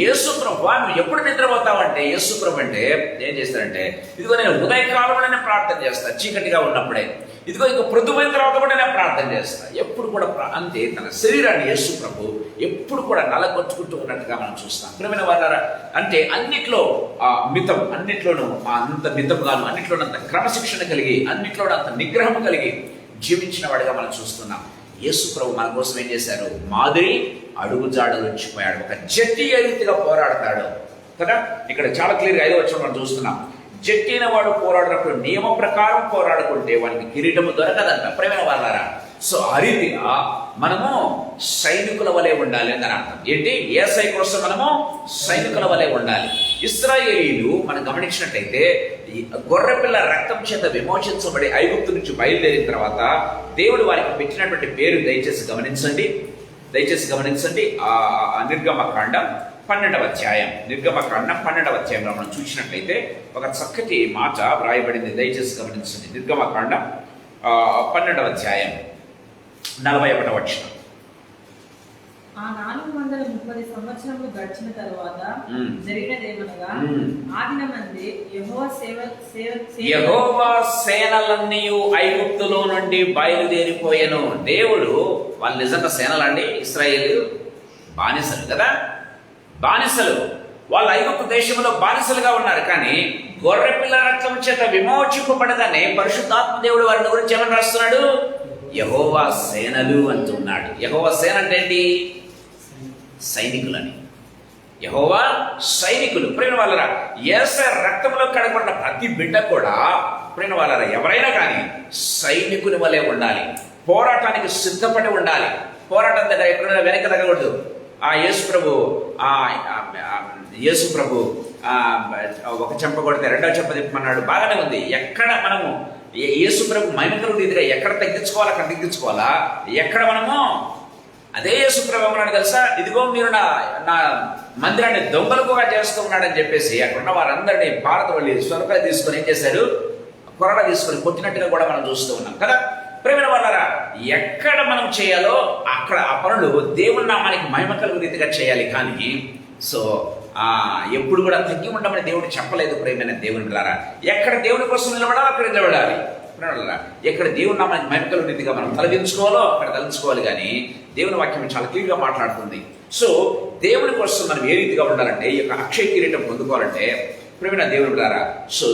Speaker 1: యేసు ప్రభు నువ్వు ఎప్పుడు నిద్రపోతావంటే, యేసు ప్రభు అంటే ఏం చేస్తాడంటే, ఇదిగో నేను ఉదయకాలంలోనే ప్రార్థన చేస్తా, చీకటిగా ఉన్నప్పుడే, ఇదిగో ఇక ప్రొద్దుపోయిన తర్వాత కూడా నేను ప్రార్థన చేస్తా. ఎప్పుడు కూడా అంతే, తన శరీరాన్ని యేసు ప్రభు ఎప్పుడు కూడా నలగొట్టుకుంటూ ఉన్నట్టుగా మనం చూస్తాం. ప్రియమైన వాళ్ళారా, అంటే అన్నిట్లో మితం, అన్నిట్లోనూ అంత మితంగాను, అన్నిట్లోనూ అంత క్రమశిక్షణ కలిగి, అన్నిట్లోనూ అంత నిగ్రహం కలిగి జీవించిన వాడిగా మనం చూస్తున్నాం. యేసు ప్రభు మన కోసం ఏం చేశారు? మాదిరి అడుగు జాడలు వచ్చిపోయాడు. ఒక జట్టి ఏ రీతిగా పోరాడతాడు కదా. ఇక్కడ చాలా క్లియర్గా 5వ వచనం మనం చూస్తున్నాం. జట్టి అయిన వాడు పోరాడినప్పుడు నియమ ప్రకారం పోరాడుకుంటే వానికి కిరీటము దొరకదంట. ప్రేమైన వాళ్ళారా, సో ఆ రీతిగా మనము సైనికుల వలె ఉండాలి అని అర్థం. ఏంటి? యేసయ్య కోసం మనము సైనికుల వలె ఉండాలి. ఇశ్రాయేలీయులు మనం గమనించినట్లయితే గొర్రెపిల్ల రక్తం చేత విమోచించబడి ఐగుప్తు నుంచి బయలుదేరిన తర్వాత దేవుడు వారికి పెట్టినటువంటి పేరు దయచేసి గమనించండి. నిర్గమకాండం 12వ అధ్యాయం, నిర్గమకాండం 12వ అధ్యాయంలో మనం చూసినట్లయితే ఒక చక్కటి మాట వ్రాయబడింది. దయచేసి గమనించండి. నిర్గమకాండం 12వ అధ్యాయం 41వ వచనం.
Speaker 4: ఆ 430 సంవత్సరములు గడిచిన తరువాత జరిగినదేమనగా, ఆ దినమందే
Speaker 1: యెహోవా సేనలన్నీ ఐగుప్తులో నుండి బయలుదేరిపోయాను. దేవుడు, వాళ్ళు నిజంగా సేనలండి, ఇశ్రాయేలు బానిసలు కదా, బానిసలు. వాళ్ళు ఐగుప్తు దేశంలో బానిసలుగా ఉన్నారు. కానీ గొర్రెపిల్ల రక్తం చేత విమోచింపబడగానే పరిశుద్ధాత్మ దేవుడు వారిని గురించి ఏమని రాస్తున్నాడు? యెహోవా సేనలు అంటున్నాడు. యెహోవా సేన అంటే ఏంటి? సైనికులని. యెహోవా సైనికులు. ప్రేమ వాళ్ళరా, యేసయ్య రక్తంలో కడగబడిన ప్రతి బిడ్డ కూడా ప్రేమ వాళ్ళరా ఎవరైనా కానీ సైనికుని వలె ఉండాలి, పోరాటానికి సిద్ధపడి ఉండాలి. పోరాటం దగ్గర ఎక్కడైనా వెనక తగ్గకూడదు. యేసు ప్రభు ఒక చెంప కొడితే 2వ చెంప తిప్పమన్నాడు, బాగానే ఉంది. ఎక్కడ మనము యేసు ప్రభు మహిమకర రీతిగా ఎక్కడ తగ్గించుకోవాలా అక్కడ తగ్గించుకోవాలా, ఎక్కడ మనము అదే యేసు ప్రభు ఏమన్నాడు తెలుసా? ఇదిగో మీరు నా మందిరాన్ని దొంగలుగా చేస్తూ ఉన్నాడని చెప్పేసి అక్కడున్న వారందరినీ భారత వెళ్ళి స్వరపై తీసుకొని ఏం చేశారు? కొరడ తీసుకొని కొట్టినట్టుగా కూడా మనం చూస్తూ ఉన్నాం కదా. ప్రేమైన వాళ్ళారా, ఎక్కడ మనం చేయాలో అక్కడ ఆ పనులు దేవుని నామానికి మహిమకర రీతిగా చేయాలి. కానీ సో ఎప్పుడు కూడా తగ్గి ఉండమని దేవుడు చెప్పలేదు. ప్రేమైన దేవుని బిడ్డలారా, ఎక్కడ దేవుని కోసం నిలబడాలో అక్కడ నిలబడాలి. ఎక్కడ దేవుని నామానికి మహిమకర రీతిగా మనం తలదించుకోవాలో అక్కడ తలంచుకోవాలి. కానీ దేవుని వాక్యం చాలా క్లియర్గా మాట్లాడుతుంది. సో దేవుని కోసం మనం ఏ రీతిగా ఉండాలంటే, ఈ యొక్క అక్షయ కిరీటం పొందుకోవాలంటే ప్రేమైన దేవుని బిడ్డలారా, సో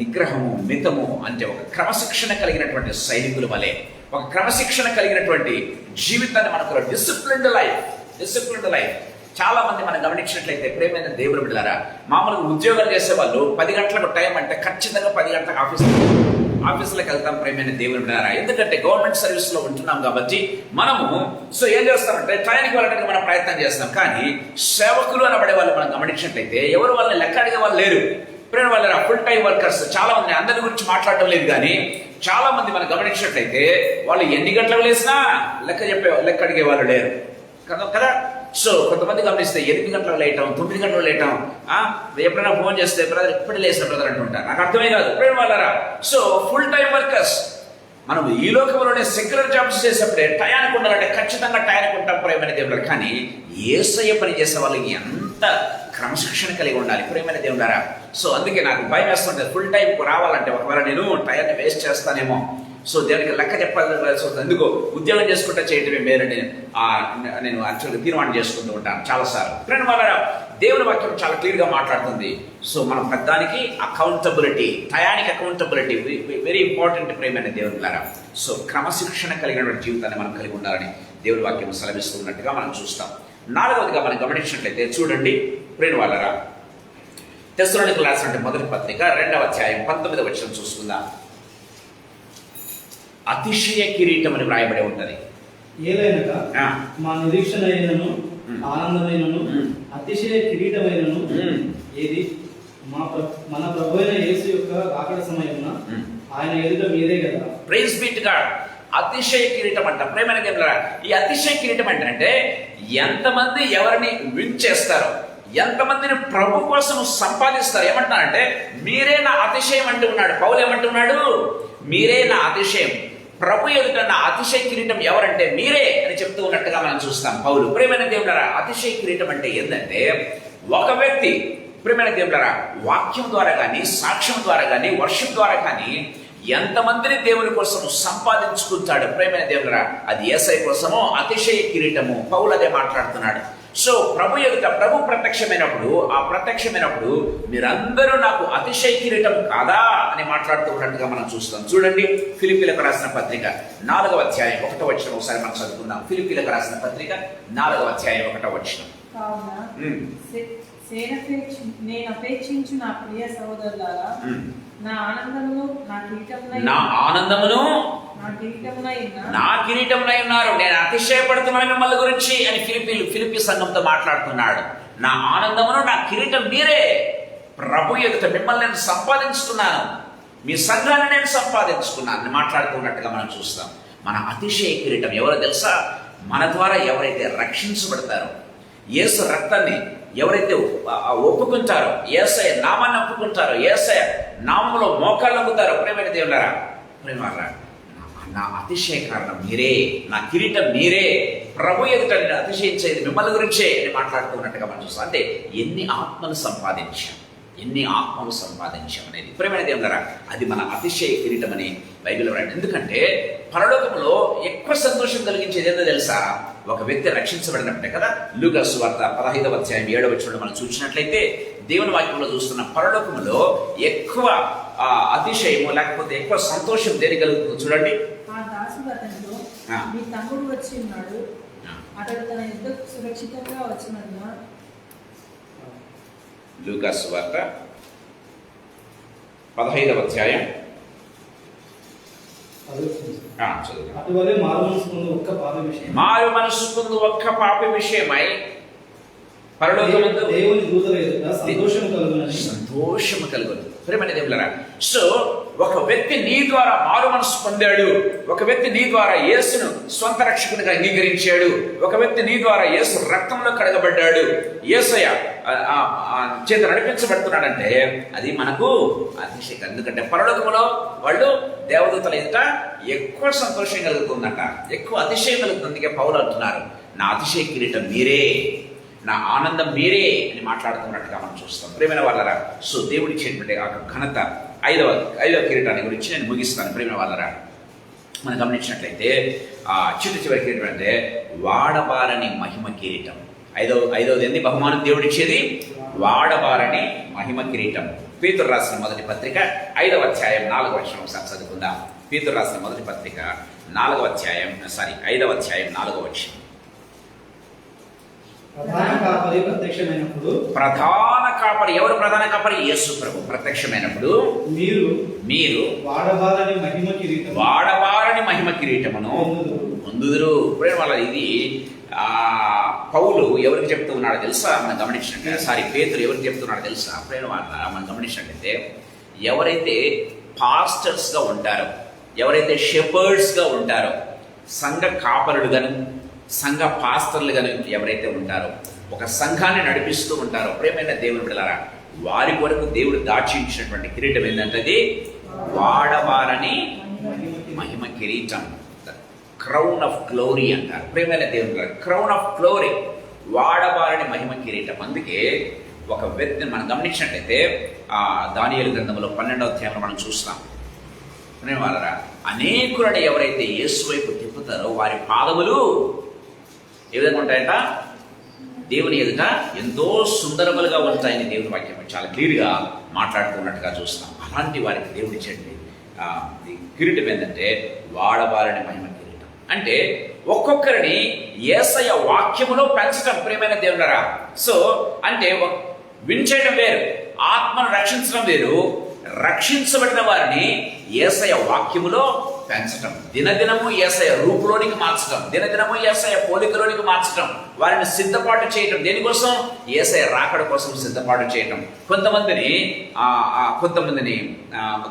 Speaker 1: నిగ్రహము, మితము అంటే ఒక క్రమశిక్షణ కలిగినటువంటి సైనికుల వలె, ఒక క్రమశిక్షణ కలిగినటువంటి జీవితాన్ని మనకు డిసిప్లిన్డ్ లైఫ్. చాలా మంది మనం గమనించినట్లయితే ప్రేమైన దేవుని బిడ్డలారా, మామూలుగా ఉద్యోగాలు చేసే వాళ్ళు 10 గంటలకు టైం అంటే ఖచ్చితంగా 10 గంటలకు ఆఫీసులకు వెళ్తాం. ప్రేమైన దేవుని బిడ్డలారా, ఎందుకంటే గవర్నమెంట్ సర్వీస్ లో ఉంటున్నాం కాబట్టి మనము సో ఏం చేస్తామంటే టైంకి వెళ్ళడానికి మనం ప్రయత్నం చేస్తాం. కానీ సేవకులు అనబడే వాళ్ళు మనం గమనించినట్లయితే ఎవరు వాళ్ళని లెక్క అడిగే వాళ్ళు లేరు. ప్రేమ వాళ్ళ ఫుల్ టైం వర్కర్స్ చాలా మంది, అందరి గురించి మాట్లాడటం లేదు. కానీ చాలా మంది మనం గమనించినట్లయితే వాళ్ళు ఎన్ని గంటలకు లేసినా లెక్క అడిగే వాళ్ళు లేరు కదా. సో కొంతమంది గమనిస్తే 8 గంటలకు లేయటం, 9 గంటలకు లేయటం, ఎప్పుడైనా ఫోన్ చేస్తే బ్రదర్ ఎప్పుడు లేసిన బ్రదర్ అంటుంటారు. నాకు అర్థమే కాదు. ప్రేమ వాళ్ళరా, సో ఫుల్ టైం వర్కర్స్ మనం ఈ లోకంలోనే సెక్యులర్ జాబ్స్ చేసేప్పుడే టయానికి ఉండాలంటే ఖచ్చితంగా టయానికి ఉంటాం ప్రేమైన దేవుడు. కానీ యేసయ్య పని చేసే వాళ్ళకి ఎంత క్రమశిక్షణ కలిగి ఉండాలి ప్రేమైన దేవుడారా. సో అందుకే నాకు భయం వేస్తుంటే ఫుల్ టైంకు రావాలంటే ఒకవేళ నేను టయాన్ని వేస్ట్ చేస్తానేమో, సో దేవునికి లెక్క చెప్పాల్సి వస్తుంది. ఎందుకో ఉద్యోగం చేసుకుంటా చేయటమే మేలని నేను యాక్చువల్గా తీర్మానం చేసుకుంటూ ఉంటాను చాలాసార్లు. ఫ్రెండ్ వాళ్ళ దేవుని వాక్యం చాలా క్లియర్గా మాట్లాడుతుంది. సో మనం పెద్దానికి అకౌంటబిలిటీ, టయానికి అకౌంటబిలిటీ వెరీ ఇంపార్టెంట్ ప్రేమైన దేవుని ద్వారా. సో క్రమశిక్షణ కలిగినటువంటి జీవితాన్ని మనం కలిగి ఉండాలని దేవుని వాక్యం సెలవిస్తున్నట్టుగా మనం చూస్తాం. నాలుగవదిగా మనం గమనించినట్లయితే చూడండి ప్రేమ వాళ్ళరా, తెస్సలోనికీయులకు రాసిన మొదటి పత్రిక 2వ అధ్యాయం 19వ వచనం చూసుకుందాం. అతిశయ కిరీటం అని వ్రాయబడి ఉంటది.
Speaker 3: ఏలైనగా మా నిరీక్షణ అయినను ఆనందమైనను అతిశయ కిరీటమైనను ఏది మన ప్రభు అయిన యేసు యొక్క రాకడ సమయమున ఆయన ఎదుట మీరే కదా.
Speaker 1: Praise be to God. అతిశయ కిరీటం అంట. ప్రేమైన దేవులారా, ఈ అతిశయ కిరీటం అంటే ఎంతమంది ఎవరిని విన్ చేస్తారో, ఎంతమందిని ప్రభు కోసం సంపాదిస్తారు. ఏమంటున్నారంటే మీరే నా అతిశయం అంటూ ఉన్నాడు పౌలు. ఏమంటున్నాడు? మీరే నా అతిశయం. ప్రభు ఎదుట నా అతిశయ కిరీటం ఎవరంటే మీరే అని చెప్తూ ఉన్నట్టుగా మనం చూస్తాం పౌలు. ప్రేమైన దేవులారా, అతిశయ కిరీటం అంటే ఏంటంటే ఒక వ్యక్తి ప్రేమైన దేవులారా వాక్యం ద్వారా కానీ, సాక్ష్యం ద్వారా కానీ, వర్షం ద్వారా కానీ ఎంతమందిని దేవుని కోసం సంపాదించుకుంటాడు. ప్రేమైన దేవులారా, అది యేసయ్య కోసమో అతిశయ కిరీటము. పౌలు అదే మాట్లాడుతున్నాడు. సో ప్రభు ఎదుట ప్రభు ప్రత్యక్షమైనప్పుడు, ఆ ప్రత్యక్షమైనప్పుడు మీరందరూ నాకు అతిశయ కిరీటం కాదా అని మాట్లాడుతూ ఉన్నట్టుగా మనం చూస్తాం. చూడండి ఫిలిప్పీలకు రాసిన పత్రిక 4వ అధ్యాయం 1వ వచనం ఒకసారి మనం చదువుకుందాం. ఫిలిప్పీలకు రాసిన పత్రిక 4వ అధ్యాయం 1వ వచనం.
Speaker 4: నేను అపేక్షించు నా ప్రియ సహోదరులారా, నా ఆనందమును నా
Speaker 1: కిరీటమునై ఉన్నారు. నేను అతిశయపడుతున్నాను మిమ్మల్ని గురించి అని ఫిలిప్పీ సంఘంతో మాట్లాడుతున్నాడు. నా ఆనందమును నా కిరీటం మీరే. ప్రభు ఎదుట మిమ్మల్ని నేను సంపాదించుకున్నాను, మీ సంఘాన్ని నేను సంపాదించుకున్నాను అని మాట్లాడుతున్నట్టుగా మనం చూస్తాం. మన అతిశయ కిరీటం ఎవరో తెలుసా? మన ద్వారా ఎవరైతే రక్షించబడతారో, యేసు రక్తాన్ని ఎవరైతే ఒప్పుకుంటారో, యేసయ్య నామాన్ని ఒప్పుకుంటారో, యేసయ్య నామంలో మోకాళ్ళు నమ్ముతారో, ప్రేమైన దేవులారా, ప్రేమరా, నా అతిశయ కారణం మీరే, నా కిరీటం మీరే. ప్రభు ఎదుట నేను అతిశయించేది మిమ్మల్ని గురించే అని మాట్లాడుతున్నట్టుగా మనం చూస్తాం. అంటే ఎన్ని ఆత్మలు సంపాదించాం అనేది ప్రేమైన దేవులారా, అది మన అతిశయ కిరీటం అని బైబిల్ రాయండి. ఎందుకంటే పరలోకంలో ఎక్కువ సంతోషం కలిగించేది ఏందో తెలుసా? ఒక వ్యక్తి రక్షించబడినప్పుడే కదా. లూకా సువార్త 15వ అధ్యాయం 7వ వచనంలో మనం చూసినట్లయితే దేవుని వాక్యంలో చూస్తున్న పరలోకంలో ఎక్కువ అతిశయము లేకపోతే ఎక్కువ సంతోషం దేని కలుగుతుందో చూడండి.
Speaker 4: ఆ దాసుడు అతనితో, మీ తమ్ముడు వచ్చి ఉన్నాడు, అతడు తన యుద్ధకు సురక్షితంగా వచ్చినందున.
Speaker 1: లూకా సువార్త 15వ అధ్యాయం
Speaker 3: అటువలే మారు మనసు పొందు ఒక్క పాప విషయమై
Speaker 1: పరలోకమందు
Speaker 3: దేవుని దూతల ఎదుట
Speaker 1: సంతోషము కలుగును. ప్రేమైన దేవులారా, సో ఒక వ్యక్తి నీ ద్వారా మారు మనసు పొందాడు, ఒక వ్యక్తి నీ ద్వారా యేసును స్వంత రక్షకునిగా అంగీకరించాడు, ఒక వ్యక్తి నీ ద్వారా యేసు రక్తంలో కడగబడ్డాడు, యేసయ్య చేత నడిపించబడుతున్నాడంటే అది మనకు అతిశయం. ఎందుకంటే పరలోకములో వాళ్ళు దేవదూతల ఎదుట ఎక్కువ సంతోషం కలుగుతుందట, ఎక్కువ అతిశయం కలుగుతుంది. అందుకే పౌలు అంటున్నారు, నా అతిశయ కిరీటం మీరే, నా ఆనందం మీరే అని మాట్లాడుతున్నట్టుగా మనం చూస్తాం. ప్రేమైన వాళ్ళరా, సో దేవుడి ఇచ్చేటువంటి ఆ ఘనత ఐదవ కిరీటాన్ని గురించి నేను ముగిస్తాను. ప్రేమైన వాళ్ళరా, మనం గమనించినట్లయితే చివరి కిరీటం అంటే వాడబారని మహిమ కిరీటం. ఐదవది ఏంది? బహుమానం దేవుడిచ్చేది వాడబారని మహిమ కిరీటం. పేతురు రాసిన మొదటి పత్రిక 5వ అధ్యాయం 4వ వచనం ఒకసారి చదువుకుందాం. పేతురు రాసిన మొదటి పత్రిక 5వ అధ్యాయం 4వ వచనం. ప్రధాన కాపరి ఎవరు? ప్రధాన కాపరి యేసు ప్రభు. ప్రత్యక్షమైనప్పుడు మీరు వాడబారని మహిమ కిరీటమును పొందుదురు. వాళ్ళ ఇది పౌలు ఎవరికి చెప్తూ ఉన్నాడో తెలుసా? మనం గమనించినట్లయితే పేతురు ఎవరికి చెప్తున్నాడో తెలుసా? మనం గమనించినట్లయితే ఎవరైతే పాస్టర్స్గా ఉంటారో, ఎవరైతే షెపర్డ్స్గా ఉంటారో, సంఘ కాపరులు గాను సంఘ పాస్టర్లు గాను ఎవరైతే ఉంటారో, ఒక సంఘాన్ని నడిపిస్తూ ఉంటారో, ప్రేమైన దేవుని బిడ్డలారా, వారి కొరకు దేవుడు దాచించినటువంటి కిరీటం ఏంటంటే అది వాడబారని మహిమ కిరీటం. క్రౌన్ ఆఫ్ గ్లోరీ అంటారు. ప్రేమైన దేవుని క్రౌన్ ఆఫ్ గ్లోరీ, వాడబారని మహిమ కిరీటం. అందుకే ఒక వ్యక్తిని మనం గమనించినట్లయితే దానియేలు గ్రంథంలో 12వ అధ్యాయంలో మనం చూస్తాం. వాళ్ళరా, అనేకులను ఎవరైతే యేసు వైపు తిప్పుతారో వారి పాదములు ఏ విధంగా ఉంటాయంట? దేవుని ఎదుట ఎంతో సుందరములుగా ఉంటాయని దేవుని వాక్యం చాలా క్లియర్గా మాట్లాడుతున్నట్టుగా చూస్తాం. అలాంటి వారికి దేవుడి ఇచ్చేయండి కిరీటం ఏంటంటే వాడబారని మహిమ కిరీటం. అంటే ఒక్కొక్కరిని యేసయ్య వాక్యములో పెంచడం ప్రియమైన దేవుడరా. సో అంటే వించేయడం వేరు, ఆత్మను రక్షించడం వేరు. రక్షించబడిన వారిని యేసయ్య వాక్యములో పెంచడం, దినదినము యేసయ్య రూపులోనికి మార్చడం, దినదినము యేసయ్య పోలికలోనికి మార్చడం, వారిని సిద్ధపాటు చేయటం. దేనికోసం? యేసయ్య రాకడ కోసం సిద్ధపాటు చేయటం. కొంతమందిని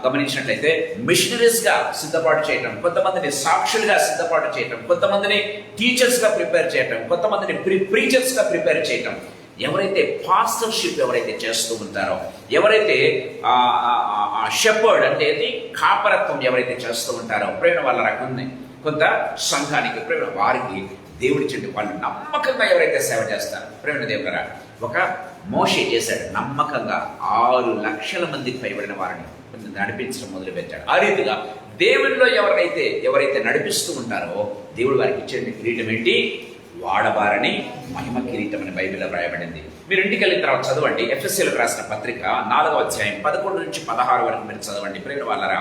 Speaker 1: గమనించినట్లయితే మిషనరీస్గా సిద్ధపాటు చేయటం, కొంతమందిని సాక్షులుగా సిద్ధపాటు చేయటం, కొంతమందిని టీచర్స్గా ప్రిపేర్ చేయటం, కొంతమందిని ప్రీచర్స్గా ప్రిపేర్ చేయటం. ఎవరైతే పాస్టర్షిప్ ఎవరైతే చేస్తూ ఉంటారో, ఎవరైతే షెపర్డ్ అంటే కాపరత్వం ఎవరైతే చేస్తూ ఉంటారో, ప్రేమ వాళ్ళ రకం కొంత సంఘానికి ప్రేమ వారికి దేవుడి చెట్టు వాళ్ళు నమ్మకంగా ఎవరైతే సేవ చేస్తారో, ప్రేమ దేవుడరా, ఒక మోషే చేశాడు, నమ్మకంగా 6 లక్షల మందికి పైబడిన వారిని నడిపించడం మొదలుపెట్టాడు. ఆ రీతిగా దేవుడిలో ఎవరైతే నడిపిస్తూ ఉంటారో దేవుడు వారికి ఇచ్చే కిరీటం ఏంటి? వాడబారని మహిమ కిరీటం అని బైబిల్లో రాయబడింది. మీరు ఇంటికి వెళ్ళిన తర్వాత చదవండి, ఎఫెసీయులకు రాసిన పత్రిక 4వ అధ్యాయం 11 నుంచి 16 వరకు మీరు చదవండి ప్రేమ వాళ్ళరా.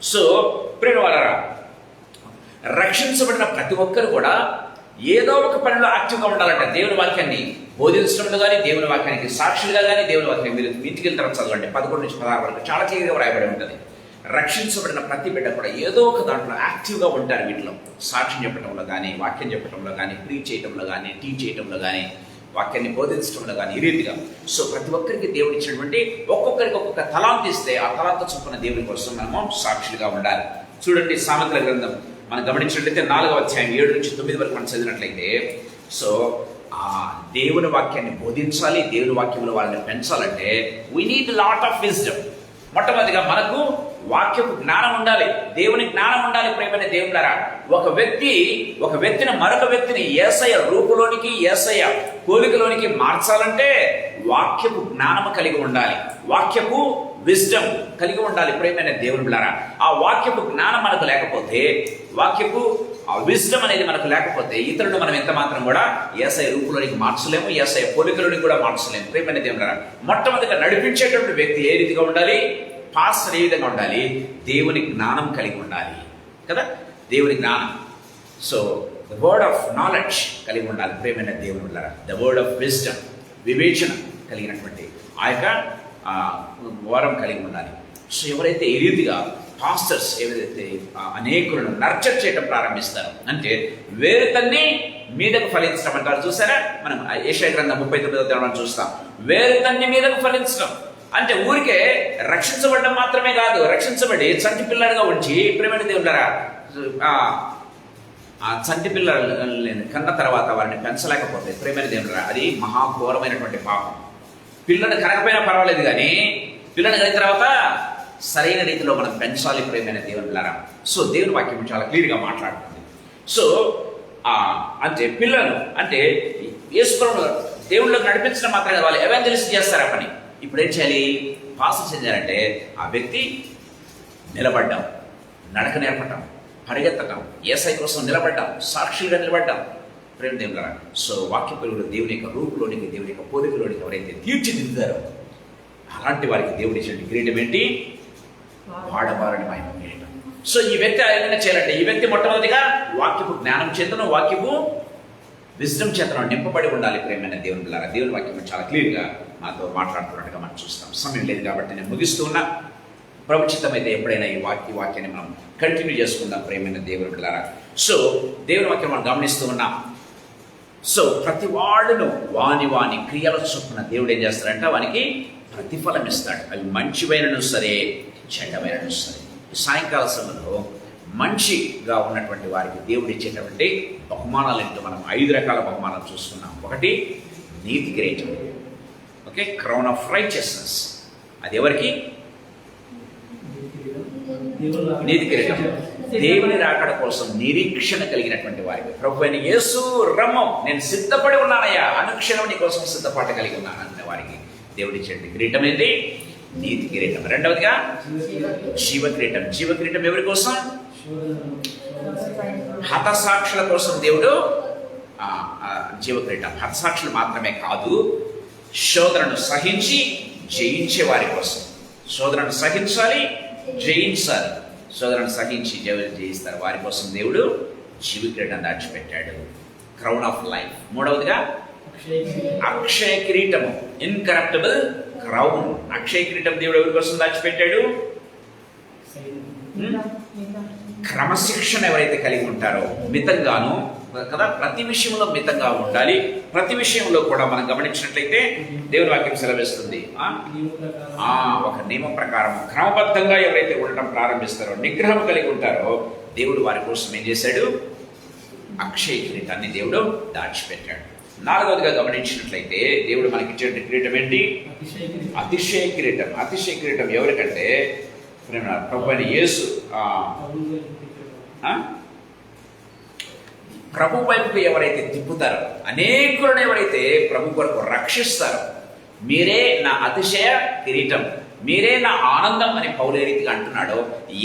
Speaker 1: సో ప్రేమ వాళ్ళరా, రక్షించబడిన ప్రతి ఒక్కరు కూడా ఏదో ఒక పనిలో యాక్టివ్గా ఉండాలంట. దేవుని వాక్యాన్ని బోధించడంలో కానీ, దేవుని వాక్యానికి సాక్షులుగా కానీ, దేవుని వాక్యాన్ని మీరు ఇంటికి వెళ్ళిన తర్వాత చదవండి 11 నుంచి 16 వరకు చాలా క్లియర్గా రాయబడి ఉంటుంది. రక్షించబడిన ప్రతి బిడ్డ కూడా ఏదో ఒక దాంట్లో యాక్టివ్గా ఉంటారు. వీటిలో సాక్ష్యం చెప్పడంలో కానీ, వాక్యం చెప్పడంలో కానీ, ప్రీచ్ చేయడంలో కానీ, టీచ్ చేయడంలో కానీ, వాక్యాన్ని బోధించడంలో కానీ, ఈ రీతిగా. సో ప్రతి ఒక్కరికి దేవుడు ఇచ్చినటువంటి ఒక్కొక్కరికి ఒక్కొక్క తలాంతు ఇస్తే ఆ తలాంతు చొప్పున దేవుని కోసం మనము సాక్షులుగా ఉండాలి. చూడండి, సామెతల గ్రంథం మనం గమనించినట్లయితే 4వ అధ్యాయం 7 నుంచి 9 వరకు మనం చదివినట్లయితే, సో ఆ దేవుని వాక్యాన్ని బోధించాలి, దేవుని వాక్యంలో వాళ్ళని పెంచాలంటే we need lot of wisdom. మొట్టమొదటిగా మనకు వాక్యపు జ్ఞానం ఉండాలి, దేవుని జ్ఞానం ఉండాలి. ప్రేమైన దేవుడారా, ఒక వ్యక్తిని మరొక వ్యక్తిని యేసయ్య రూపులోనికి, యేసయ్య పోలికలోనికి మార్చాలంటే వాక్యపు జ్ఞానము కలిగి ఉండాలి, వాక్యపు విజ్డమ్ కలిగి ఉండాలి. ప్రేమైన దేవుడారా, ఆ వాక్యపు జ్ఞానం మనకు లేకపోతే, వాక్యపు ఆ విజ్డమ్ అనేది మనకు లేకపోతే ఇతరులను మనం ఎంత మాత్రం కూడా యేసయ్య రూపులోనికి మార్చలేము, యేసయ్య పోలికలోనికి కూడా మార్చలేము. ప్రేమైన దేవుడారా, మొట్టమొదటిగా నడిపించేటువంటి వ్యక్తి ఏ రీతిగా ఉండాలి? పాస్టర్ ఏ విధంగా ఉండాలి? దేవుని జ్ఞానం కలిగి ఉండాలి కదా, దేవుని జ్ఞానం. So the word of knowledge కలిగి ఉండాలి. ప్రేమైన దేవుని ఉండాలి. ద వర్డ్ ఆఫ్ విజ్డమ్, వివేచన కలిగినటువంటి ఆ యొక్క వరం కలిగి ఉండాలి. సో ఎవరైతే ఈ రీతిగా పాస్టర్స్ ఏదైతే అనేకులను నర్చర్ చేయడం ప్రారంభిస్తారు, అంటే వేరుతన్ని మీదకు ఫలించడం అంటారు. చూసారా, మనం యెషయా గ్రంథం 39వ చూస్తాం, వేరుతన్ని మీదకు ఫలించడం. అంటే ఊరికే రక్షించబడడం మాత్రమే కాదు, రక్షించబడి చంటి పిల్లలుగా ఉంచి ప్రేమైన దేవుడారా, ఆ చంటి పిల్లలని కన్న తర్వాత వారిని పెంచలేకపోతే ప్రేమైన దేవుడారా, అది మహాఘోరమైనటువంటి పాపం. పిల్లని కనకపోయినా పర్వాలేదు, కానీ పిల్లని కలిగిన తర్వాత సరైన రీతిలో మనం పెంచాలి ప్రేమైన దేవుడారా. సో దేవుని వాక్యం చాలా క్లియర్గా మాట్లాడుతుంది. సో అంటే పిల్లలు అంటే యేసుప్రభువును దేవుళ్ళకి నడిపించడం మాత్రమే వాళ్ళు ఎవాంజలిస్ట్ చేస్తారు ఆ పని. ఇప్పుడు ఏం చేయాలి? పాస్టర్స్ ఏం చేయాలంటే ఆ వ్యక్తి నిలబడ్డాం, నడక నేర్పటం, పరిగెత్తటం, యేసయ్య కోసం నిలబడ్డాం, సాక్షులుగా నిలబడ్డాం ప్రేమ దేవుడారా. సో వాక్య పిల్లలు దేవుని యొక్క రూపులోనికి, దేవుని యొక్క పోలికలోనికి ఎవరైతే తీర్చిదిద్దారో అలాంటి వారికి దేవుడి ఇచ్చిన కిరీటం ఏంటి? వాడబారని మహిమ కిరీటం. సో ఈ వ్యక్తి ఏదైనా చేయాలంటే ఈ వ్యక్తి మొట్టమొదటిగా వాక్యపు జ్ఞానం చేతను, వాక్యపు విజ్డమ్ చేతను నింపబడి ఉండాలి ప్రేమైన దేవుని పిల్లరా. దేవుని వాక్యం చాలా క్లియర్గా నాతో మాట్లాడుతున్నట్టుగా మనం చూస్తాం. సమయం లేదు కాబట్టి నేను ముగిస్తూ ఉన్నా. ప్రభుచితమైతే ఎప్పుడైనా ఈ వాక్యాన్ని మనం కంటిన్యూ చేసుకుందాం ప్రేమైన దేవుని పిల్లరా. సో దేవుని వాక్యం మనం గమనిస్తూ ఉన్నాం. సో ప్రతి వాడును వాని క్రియల చొప్పున దేవుడు ఏం చేస్తాడంటే వానికి ప్రతిఫలం ఇస్తాడు. అవి మంచివైనను సరే, చెడ్డమైనను సరే. సాయంకాల సమయంలో మంచిగా ఉన్నటువంటి వారికి దేవుడు ఇచ్చేటటువంటి బహుమానాలు ఏంటో మనం 5 రకాల బహుమానాలు చూస్తున్నాం. ఒకటి నీతి కిరీటం, ఓకే, క్రౌన్ ఆఫ్ రైచియస్నెస్. అది ఎవరికి? నీతి కిరీటం దేవుని రాకడ కోసం నిరీక్షణ కలిగినటువంటి వారికి. ప్రభువైన యేసు రమ్ము, నేను సిద్ధపడి ఉన్నానయ్యా, అనుక్షణం నీ కోసం సిద్ధపాటు కలిగి ఉన్నాను అనే వారికి దేవుడి ఇచ్చేటువంటి కిరీటం ఏంటి? నీతి కిరీటం. రెండవదిగా జీవ కిరీటం. జీవ కిరీటం ఎవరి కోసం? హతసాక్షుల కోసం దేవుడు జీవ కిరీటం. హతసాక్షులు మాత్రమే కాదు, శోధనను సహించి జయించే వారి కోసం. శోధనను సహించాలి, జయించాలి. శోధనను సహించి జయిస్తారు వారి కోసం దేవుడు జీవ కిరీటం దాచిపెట్టాడు, క్రౌన్ ఆఫ్ లైఫ్. మూడవదిగా అక్షయ కిరీటము, ఇన్కరప్టబుల్ క్రౌన్. అక్షయ కిరీటం దేవుడు ఎవరి కోసం దాచిపెట్టాడు? క్రమశిక్షణ ఎవరైతే కలిగి ఉంటారో, మితంగాను కదా, ప్రతి విషయంలో మితంగా ఉండాలి. ప్రతి విషయంలో కూడా మనం గమనించినట్లయితే దేవుని వాక్యం సెలవిస్తుంది, ఒక నియమం ప్రకారం క్రమబద్ధంగా ఎవరైతే ఉండటం ప్రారంభిస్తారో, నిగ్రహం కలిగి ఉంటారో, దేవుడు వారి కోసం ఏం చేశాడు? అక్షయ కిరీటాన్ని దేవుడు దాచిపెట్టాడు. నాలుగవదిగా గమనించినట్లయితే దేవుడు మనకి ఇచ్చే కిరీటం ఏంటి? అతిశయ కిరీటం. అతిశయ కిరీటం ఎవరికంటే ప్రభు అయిన యేసు ప్రభు వైపుకు ఎవరైతే తిప్పుతారో, అనేకులను ఎవరైతే ప్రభు కొరకు రక్షిస్తారో, మీరే నా అతిశయ కిరీటం, మీరే నా ఆనందం అని పౌలు ఏ రీతిగా అంటున్నాడో,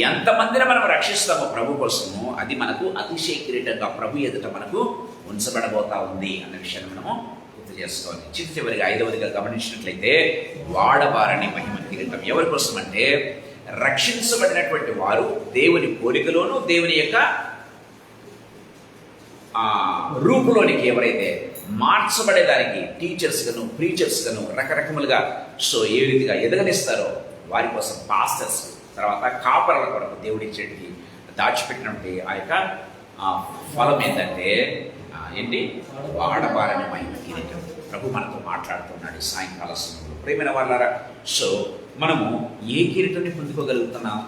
Speaker 1: ఎంతమందిని మనం రక్షిస్తామో ప్రభు కోసము, అది మనకు అతిశయ కిరీటంగా ప్రభు ఎదుట మనకు ఉంచబడబోతా ఉంది అన్న విషయాన్ని మనము గుర్తు చేసుకోవాలి. చివరిగా ఐదవదిగా గమనించినట్లయితే వాడబారని మహిమ కిరీటం. ఎవరి కోసం అంటే రక్షించబడినటువంటి వారు దేవుని పోలికలోను దేవుని యొక్క రూపులోనికి ఎవరైతే మార్చబడేదానికి టీచర్స్ గాను, ప్రీచర్స్ గాను, రకరకములుగా ఏ రీతిగా ఎదగనిస్తారో వారి కోసం పాస్టర్స్, తర్వాత కాపరుల కొరకు దేవుడి చెట్టుకి దాచిపెట్టినటువంటి ఆ యొక్క ఫలం ఏంటంటే ఏంటి? వాడబారని మహిమ కిరీటం. ప్రభు మనతో మాట్లాడుతున్నాడు సాయంకాల సమయంలో. ప్రియమైన వాళ్ళారా, మనము ఏ కిరీటాన్ని పొందుకోగలుగుతున్నాం?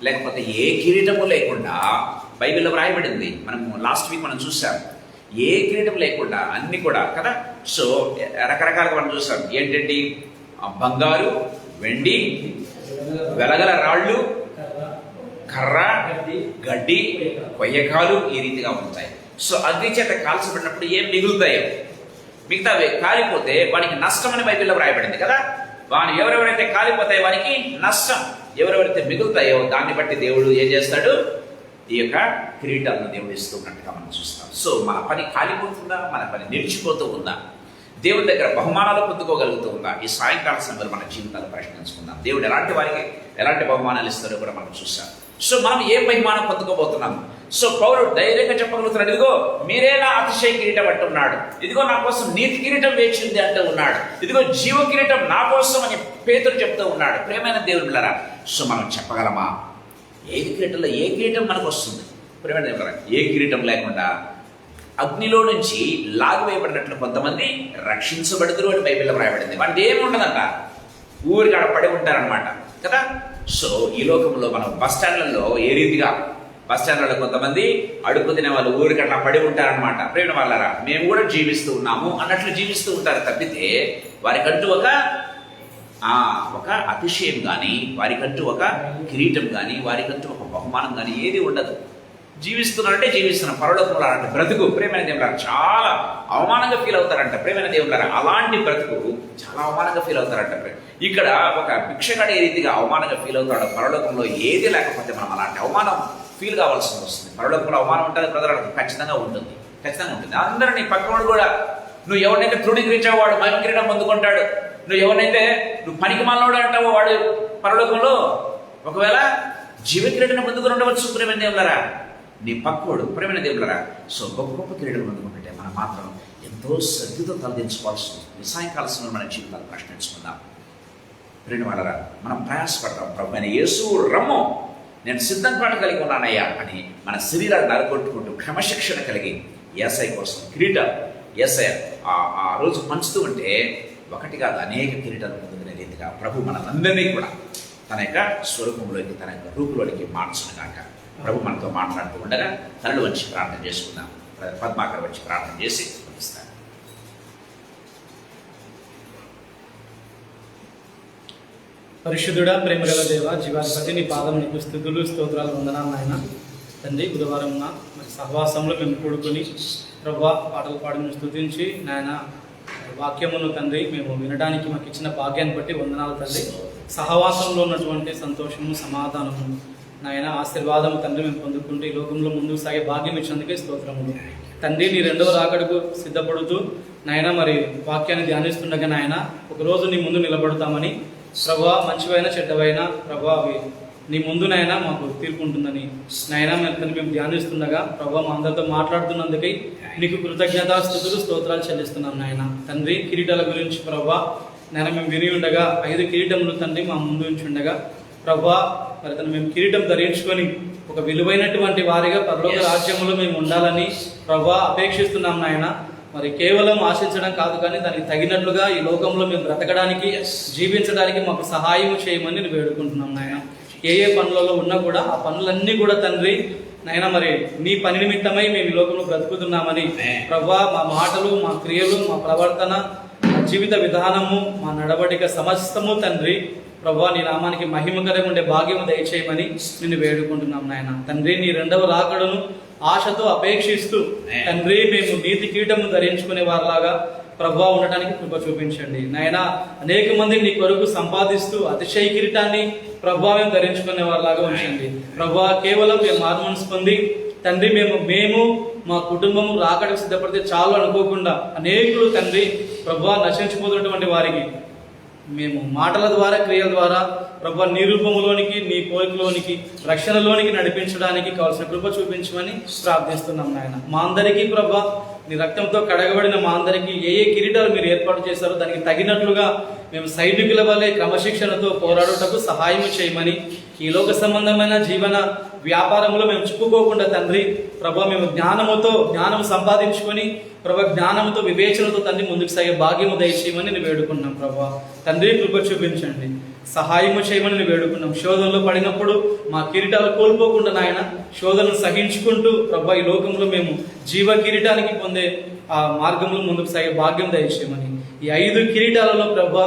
Speaker 1: లేకపోతే ఏ కిరీటము లేకుండా, బైబిల్లో వ్రాయబడింది, మనము లాస్ట్ వీక్ మనం చూసాం, ఏ కిరీటం లేకుండా అన్ని కూడా కదా. రకరకాలుగా మనం చూసాం. ఏంటండి? బంగారు, వెండి, వెలగల రాళ్ళు, కర్ర, గడ్డి, కొయ్యకాలు ఈ రీతిగా ఉంటాయి. అగ్ని చేత కాల్చబడినప్పుడు ఏం మిగులుతాయో, మిగతావి కాలిపోతే వానికి నష్టం అని బైబిల్లో వ్రాయబడింది కదా. ఎవరెవరైతే కాలిపోతాయో వారికి నష్టం, ఎవరెవరైతే మిగులుతాయో దాన్ని బట్టి దేవుడు ఏం చేస్తాడు? ఈ యొక్క కిరీటాలను దేవుడు ఇస్తున్నట్టుగా మనం చూస్తాం. మన పని కాలిపోతుందా? మన పని నిలిచిపోతూ ఉందా? దేవుడి దగ్గర బహుమానాలు పొందుకోగలుగుతూ ఉందా? ఈ సాయంకాల సమయంలో మన జీవితాలు ప్రశ్నించుకుందాం. దేవుడు ఎలాంటి వారికి ఎలాంటి బహుమానాలు ఇస్తారో కూడా మనం చూసాం. మనం ఏ బహుమానం పొందుకోబోతున్నాము? పౌరుడు ధైర్యంగా చెప్పగలుగుతున్నాడు, ఇదిగో మీరే నా అతిశయ కిరీటం అంటున్నాడు, ఇదిగో నా కోసం నీతి కిరీటం వేచింది అంటూ ఉన్నాడు, ఇదిగో జీవ కిరీటం నా కోసం అని పేతురు చెప్తూ ఉన్నాడు. ప్రియమైన దేవుడులారా, మనం చెప్పగలమా? ఏ కిరీటం మనకు వస్తుంది? ప్రియమైన దేవుడులారా, ఏ కిరీటం లేకుండా అగ్నిలో నుంచి లాగివేయబడినట్లు కొంతమంది రక్షించబడుతురు అని బైబిల్లో రాయబడింది. వాటి ఏమి ఉండదంట, ఊరికి ఆడ పడి ఉంటారనమాట కదా. ఈ లోకంలో మనం బస్ స్టాండ్లలో ఏ రీతిగా, బస్ స్టాండ్లలో కొంతమంది అడుగు తినే వాళ్ళు ఊరికి అట్లా పడి ఉంటారనమాట. ప్రేమ వాళ్ళరా, మేము కూడా జీవిస్తూ ఉన్నాము అన్నట్లు జీవిస్తూ ఉంటారు తప్పితే వారికంటూ ఒక అతిశయం కానీ, వారికంటూ ఒక కిరీటం కానీ, వారికంటూ ఒక బహుమానం కానీ ఏది ఉండదు. జీవిస్తున్నారంటే జీవిస్తున్నాం, పరలోకంలో అలాంటి బ్రతుకు ప్రేమైన దేవులారా చాలా అవమానంగా ఫీల్ అవుతారంట. ప్రేమైన దేవులారా, అలాంటి బ్రతుకు చాలా అవమానంగా ఫీల్ అవుతారంట. ఇక్కడ ఒక భిక్షగాడు ఏ రీతిగా అవమానంగా ఫీల్ అవుతాడో, పరలోకంలో ఏది లేకపోతే మనం అలాంటి అవమానం ఫీల్ కావాల్సి వస్తుంది. పరలోకంలో అవమానం ఉంటుంది బ్రదర్, ఖచ్చితంగా ఉంటుంది, ఖచ్చితంగా ఉంటుంది. అందరినీ పక్కనోడు కూడా, నువ్వు ఎవరినైతే తృణీకరించావో వాడు మహిమ కిరీటం పొందుకుంటాడు, నువ్వు ఎవరినైతే నువ్వు పనికి మాలోడు అంటావో వాడు పరలోకంలో ఒకవేళ జీవ కిరీటం పొందుకుని ఉండవచ్చు. ప్రేమైన దేవులారా, నీ పక్కోడు ప్రేమైన దేవులారా, గొప్ప గొప్ప కిరీటం పొందుకుంటే మనం మాత్రం ఎంతో శ్రద్ధతో తలదించుకోవాల్సి ఉంటుంది. సాయంకాల సమయంలో మన జీవితాలు ప్రశ్నించుకుందాం. ప్రేమ వాళ్ళరా, మనం ప్రయాసపడతాం, ప్రభు అయిన యేసు రమ్ము, నేను సిద్ధంగా కలిగి ఉన్నానయ్యా అని మన శరీరాన్ని నరగొట్టుకుంటూ క్రమశిక్షణ కలిగి యేసయ్య కోసం కిరీటం యేసయ్య ఆ రోజు పంచుతూ ఉంటే ఒకటి కాదు అనేక కిరీటాలు పొందుకునే రీతిగా ప్రభు మనందరినీ కూడా తన యొక్క స్వరూపంలోకి, తన యొక్క రూపులోనికి మార్చునుగాక. ప్రభు మనతో మాట్లాడుతూ ఉండగా తనలు వచ్చి ప్రార్థన చేసుకుందాం. పద్మాకర్ వచ్చి ప్రార్థన చేసి పంపిస్తాను.
Speaker 3: పరిశుద్ధుడా, ప్రేమగల దేవ, జీవాధిపతి, నీ పాదం నీకు స్తుతులు స్తోత్రాలు వందనాలు నాయన. తండ్రి, బుధవారం మరి సహవాసంలో మేము కూడుకొని ప్రభువా పాటలు పాడి స్తుతించి నాయన వాక్యమును తండ్రి మేము వినడానికి మాకు ఇచ్చిన భాగ్యాన్ని బట్టి వందనాలు తండ్రి. సహవాసంలో ఉన్నటువంటి సంతోషము, సమాధానము, నాయన ఆశీర్వాదము తండ్రి మేము పొందుకుంటూ ఈ లోకంలో ముందుకు సాగే భాగ్యం ఇచ్చినందుకే స్తోత్రములు. తండ్రి నీ రెండవ రాకడకు సిద్ధపడుతూ నాయన మరి వాక్యాన్ని ధ్యానిస్తుండగా నాయన ఒకరోజు నీ ముందు నిలబడతామని ప్రభా, మంచివైన చెడ్డవైన ప్రభా అవి నీ ముందు నాయన మాకు తీర్పు ఉంటుందని నాయన మేము ధ్యానిస్తుండగా ప్రభా మా అందరితో మాట్లాడుతున్నందుకై నీకు కృతజ్ఞతాస్తుతులు, స్తోత్రాలు చెల్లిస్తున్నాం నాయన. తండ్రి కిరీటాల గురించి ప్రభా నాయన మేము విని ఉండగా 5 కిరీటములు తండ్రి మా ముందు ఉంచి ఉండగా ప్రభా మరి తను మేము కిరీటం ధరించుకొని ఒక విలువైనటువంటి వారిగా పరలోక రాజ్యంలో మేము ఉండాలని ప్రభా అపేక్షిస్తున్నాం నాయన. మరి కేవలం ఆశించడం కాదు కానీ దానికి తగినట్లుగా ఈ లోకంలో మేము బ్రతకడానికి, జీవించడానికి మాకు సహాయం చేయమని నేను వేడుకుంటున్నాం నాయన. ఏ పనులలో ఉన్నా కూడా ఆ పనులన్నీ కూడా తండ్రి నాయన మరి నీ పని నిమిత్తమై మేము ఈ లోకంలో బ్రతుకుతున్నామని ప్రభా మా మాటలు, మా క్రియలు, మా ప్రవర్తన, మా జీవిత విధానము, మా నడవడిక సమస్తము తండ్రి ప్రభా నీ నామానికి మహిమకరంగా ఉండే భాగ్యము దయచేయమని నిన్ను వేడుకుంటున్నాం నాయన. తండ్రి నీ రెండవ రాకడను ఆశతో అపేక్షిస్తూ తండ్రి మేము నీతి కీటము ధరించుకునే వారిలాగా ప్రభా ఉండటానికి కృప చూపించండి నాయన. అనేక మంది నీ కొరకు సంపాదిస్తూ అతిశయ కిరీటాన్ని ప్రభావం ధరించుకునే వారిలాగా ఉంచండి ప్రభా. కేవలం మేము మారుమనసు పొంది తండ్రి మేము మా కుటుంబము రాకడకు సిద్ధపడితే చాలు అనుకోకుండా అనేకులు తండ్రి ప్రభా నశించిపోతున్నటువంటి వారికి మేము మాటల ద్వారా, క్రియల ద్వారా ప్రభా నీ రూపంలోనికి, నీ పోలికలోనికి, రక్షణలోనికి నడిపించడానికి కావాల్సిన కృప చూపించమని ప్రార్థిస్తున్నాం నాయన. మా అందరికీ ప్రభా నీ రక్తంతో కడగబడిన మా అందరికీ ఏ కిరీటాలు మీరు ఏర్పాటు చేశారో దానికి తగినట్లుగా మేము సైనికుల వల్లే క్రమశిక్షణతో పోరాడుటకు సహాయం చేయమని, ఈ లోక సంబంధమైన జీవన వ్యాపారంలో మేము చిక్కుకోకుండా తండ్రి ప్రభా మేము జ్ఞానము సంపాదించుకొని ప్రభా జ్ఞానంతో, వివేచనతో తండ్రి ముందుకు సాగే భాగ్యము దయచేయమని నేను వేడుకున్నాం ప్రభా. తండ్రి కృప చూపించండి, సహాయము చేయమని నేను వేడుకున్నాం. శోధనలో పడినప్పుడు మా కిరీటాలు కోల్పోకుండా నాయన శోధనను సహించుకుంటూ ప్రభా ఈ లోకంలో మేము జీవ కిరీటానికి పొందే ఆ మార్గంలో ముందుకు సాగే భాగ్యం దయచేయమని, ఈ 5 కిరీటాలలో ప్రభా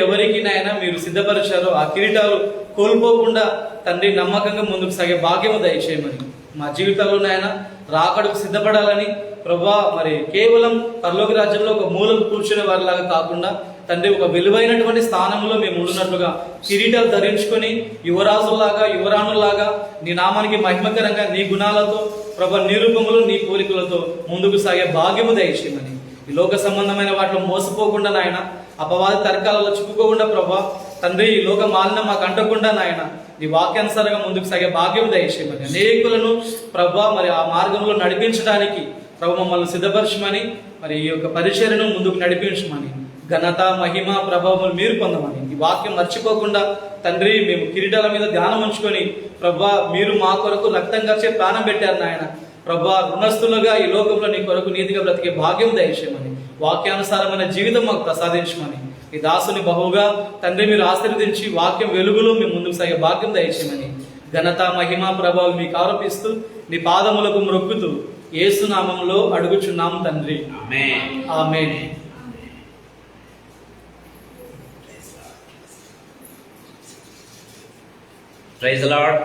Speaker 3: ఎవరికి నాయన మీరు సిద్ధపరిచారో ఆ కిరీటాలు కోల్పోకుండా తండ్రి నమ్మకంగా ముందుకు సాగే భాగ్యము దయచేయమని, మా జీవితాల్లో నాయన రాకడకు సిద్ధపడాలని ప్రభా మరి కేవలం పరలోక రాజ్యంలో ఒక మూలకు కూర్చునే వారిలాగా కాకుండా తండ్రి ఒక విలువైనటువంటి స్థానంలో మేము ఉండున్నట్లుగా కిరీటాలు ధరించుకొని యువరాజులాగా, యువరాణులాగా నీ నామానికి మహిమకరంగా నీ గుణాలతో ప్రభా నీ రూపములు, నీ కోరికలతో ముందుకు సాగే భాగ్యము దయచేయమని, ఈ లోక సంబంధమైన వాటిలో మోసపోకుండా నాయన, అపవాది తర్కాలలో చిక్కుకోకుండా ప్రభా తండ్రి ఈ లోక మాలిన్యం మాకు అంటకుండా నాయన నీ వాక్యానుసారంగా ముందుకు సాగే భాగ్యం దయచేయమని, అనేకులను ప్రభా మరి ఆ మార్గంలో నడిపించడానికి ప్రభు మమ్మల్ని సిద్ధపరచమని, మరి ఈ యొక్క పరిచర్యను ముందుకు నడిపించమని, ఘనత, మహిమ, ప్రభావం మీరు పొందమని, ఈ వాక్యం మర్చిపోకుండా తండ్రి మేము కిరీటాల మీద ధ్యానం ఉంచుకొని ప్రభా మీరు మా కొరకు రక్తం ఖర్చే ప్రాణం పెట్టారు నాయన ప్రభా, రుణస్థులుగా ఈ లోకంలో నీ కొరకు నీతిగా బ్రతికే భాగ్యం దయచేయమని, వాక్యానుసారమైన జీవితం మాకు ప్రసాదించమని, ఈ దాసుని బహుగా తండ్రి మీరు ఆశీర్వదించి వాక్యం వెలుగులో మేము ముందుకు సాగే భాగ్యం దయచేయమని, ఘనత, మహిమ, ప్రభావం మీకు ఆరోపిస్తూ నీ పాదములకు మ్రొక్కుతూ యేసు నామములో అడుగుచున్నాము తండ్రి,
Speaker 1: amen.
Speaker 3: Amen.
Speaker 1: Praise the lord.